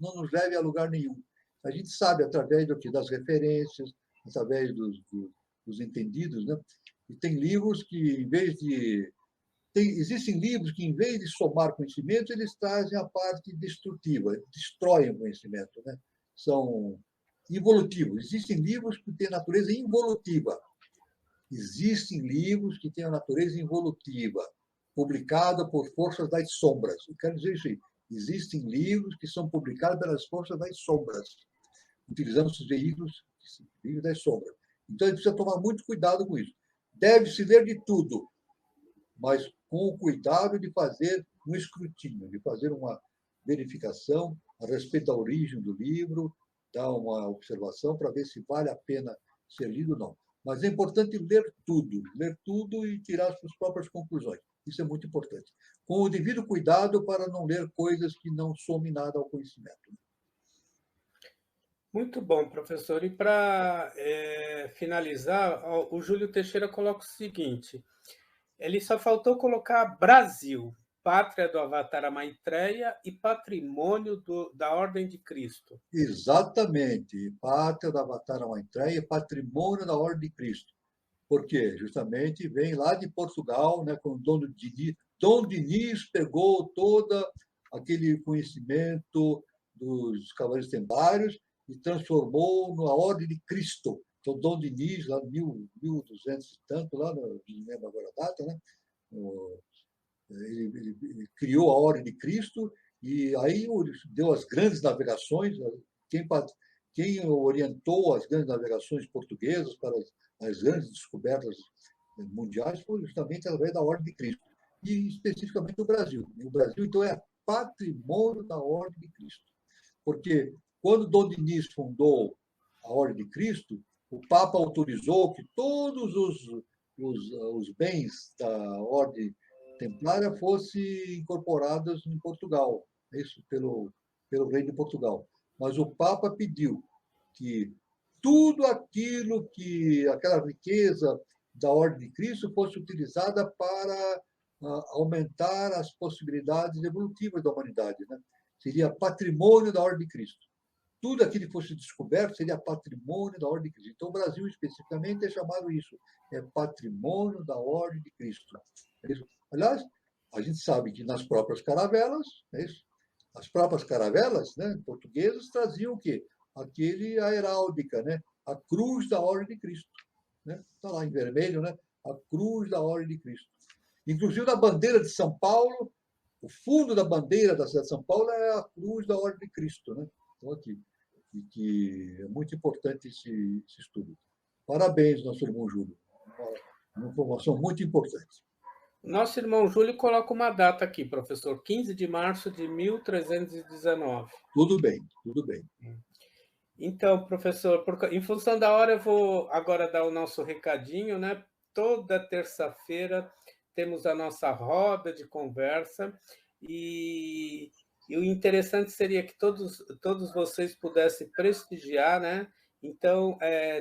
nos levem a lugar nenhum. A gente sabe através das referências, através dos entendidos, né? E tem livros que, em vez de. Existem livros que, em vez de somar conhecimento, eles trazem a parte destrutiva, destroem o conhecimento, né? São involutivos. Existem livros que têm natureza involutiva. Existem livros que têm a natureza involutiva, publicada por forças das sombras. Eu quero dizer isso aí. Existem livros que são publicados pelas forças das sombras, utilizando os veículos das sombras. Então, a gente precisa tomar muito cuidado com isso. Deve-se ler de tudo, mas com o cuidado de fazer um escrutínio, de fazer uma verificação a respeito da origem do livro, dar uma observação para ver se vale a pena ser lido ou não. Mas é importante ler tudo e tirar as suas próprias conclusões. Isso é muito importante. Com o devido cuidado para não ler coisas que não somem nada ao conhecimento. Muito bom, professor. E para finalizar, o Júlio Teixeira coloca o seguinte: ele só faltou colocar Brasil, pátria do Avatar Maitreya e patrimônio da Ordem de Cristo. Exatamente. Pátria do Avatar Maitreya, patrimônio da Ordem de Cristo. Por quê? Justamente vem lá de Portugal, né, com o Dom Diniz. Dom Diniz pegou todo aquele conhecimento dos Cavaleiros Templários e transformou na Ordem de Cristo. Então, Dom Diniz, lá em 1200 e tanto, lá, não lembro agora a data, né? Ele criou a Ordem de Cristo e aí deu as grandes navegações. Quem orientou as grandes navegações portuguesas para as grandes descobertas mundiais foi justamente através da Ordem de Cristo, e especificamente o Brasil. E o Brasil, então, é patrimônio da Ordem de Cristo. Porque quando Dom Diniz fundou a Ordem de Cristo, o Papa autorizou que todos os bens da Ordem Templária fossem incorporados em Portugal, isso pelo rei de Portugal. Mas o Papa pediu que tudo aquela riqueza da Ordem de Cristo fosse utilizada para aumentar as possibilidades evolutivas da humanidade, né? Seria patrimônio da ordem de Cristo. Tudo aquilo que fosse descoberto seria patrimônio da ordem de Cristo. Então, o Brasil, especificamente, é chamado isso, é patrimônio da ordem de Cristo. É isso. Aliás, a gente sabe que nas próprias caravelas, é isso? As próprias caravelas, né, portuguesas traziam o quê? A heráldica, né? A cruz da ordem de Cristo. Né? Está lá em vermelho, né? A cruz da ordem de Cristo. Inclusive, na bandeira de São Paulo, o fundo da bandeira da cidade de São Paulo é a cruz da ordem de Cristo. Né? Então, aqui. E que é muito importante esse estudo. Parabéns, nosso irmão Júlio. Uma informação muito importante. Nosso irmão Júlio coloca uma data aqui, professor, 15 de março de 1319. Tudo bem, tudo bem. Então, professor, em função da hora, eu vou agora dar o nosso recadinho, né? Toda terça-feira temos a nossa roda de conversa e o interessante seria que todos vocês pudessem prestigiar, né? Então,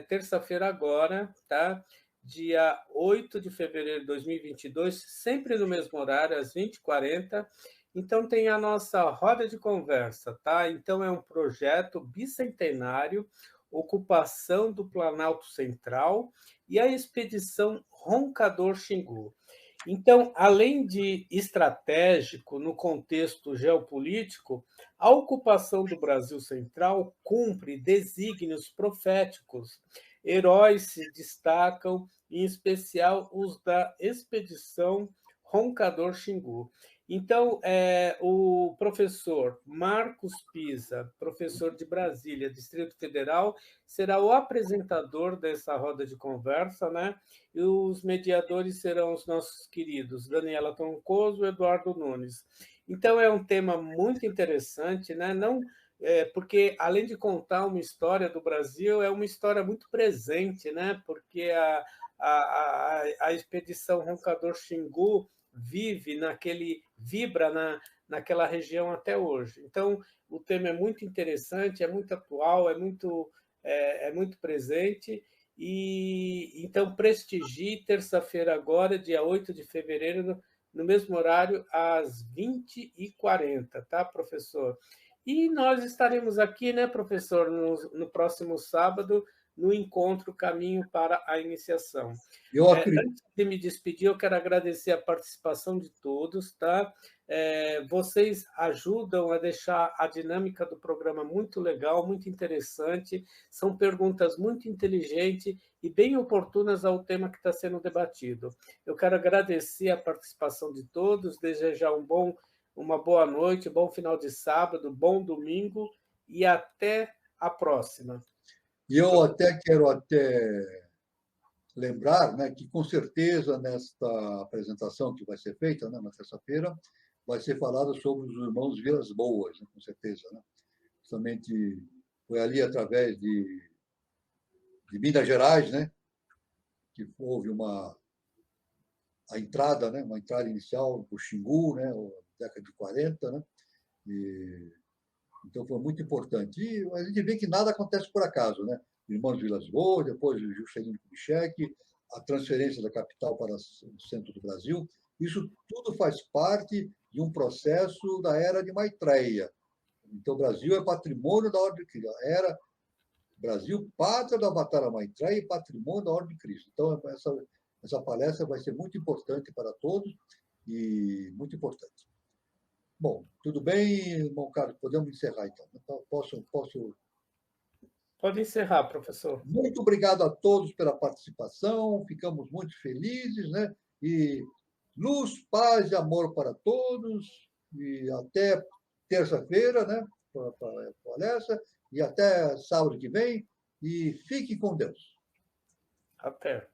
terça-feira agora, tá? Dia 8 de fevereiro de 2022, sempre no mesmo horário, às 20h40. Então, tem a nossa roda de conversa, tá? Então, é um projeto bicentenário, ocupação do Planalto Central e a expedição Roncador Xingu. Então, além de estratégico no contexto geopolítico, a ocupação do Brasil Central cumpre desígnios proféticos. Heróis se destacam, em especial os da expedição Roncador Xingu. Então, o professor Marcos Pisa, professor de Brasília, Distrito Federal, será o apresentador dessa roda de conversa, né? E os mediadores serão os nossos queridos Daniela Troncoso e Eduardo Nunes. Então, é um tema muito interessante, né? Não, porque, além de contar uma história do Brasil, é uma história muito presente, né? Porque a expedição Roncador Xingu vibra naquela região até hoje. Então, o tema é muito interessante, é muito atual, é muito presente. E então prestigie terça-feira agora, dia 8 de fevereiro, no mesmo horário, às 20h40, tá, professor? E nós estaremos aqui, né, professor, no próximo sábado, no encontro Caminho para a Iniciação. Antes de me despedir, eu quero agradecer a participação de todos, tá? Vocês ajudam a deixar a dinâmica do programa muito legal, muito interessante. São perguntas muito inteligentes e bem oportunas ao tema que está sendo debatido. Eu quero agradecer a participação de todos, desejar uma boa noite, bom final de sábado, bom domingo e até a próxima. E eu quero lembrar, né, que, com certeza, nesta apresentação que vai ser feita, né, na terça-feira, vai ser falado sobre os irmãos Vilas Boas, né, com certeza. Né? Justamente foi ali, através de Minas Gerais, né, que houve a entrada, né, uma entrada inicial do Xingu, né, na década de 40, né, então foi muito importante. E a gente vê que nada acontece por acaso, né? Irmãos Vilas Boas, depois o Juscelino Kubitschek, a transferência da capital para o centro do Brasil, isso tudo faz parte de um processo da era de Maitreya. Então, o Brasil é patrimônio da ordem de Cristo. Era Brasil, pátria da Batalha Maitreya e patrimônio da ordem de Cristo. Então, essa palestra vai ser muito importante para todos e muito importante. Bom, tudo bem, irmão Carlos? Podemos encerrar, então. Posso? Pode encerrar, professor. Muito obrigado a todos pela participação, ficamos muito felizes, né? E luz, paz e amor para todos, e até terça-feira, né? Para a palestra, e até sábado que vem, e fique com Deus. Até.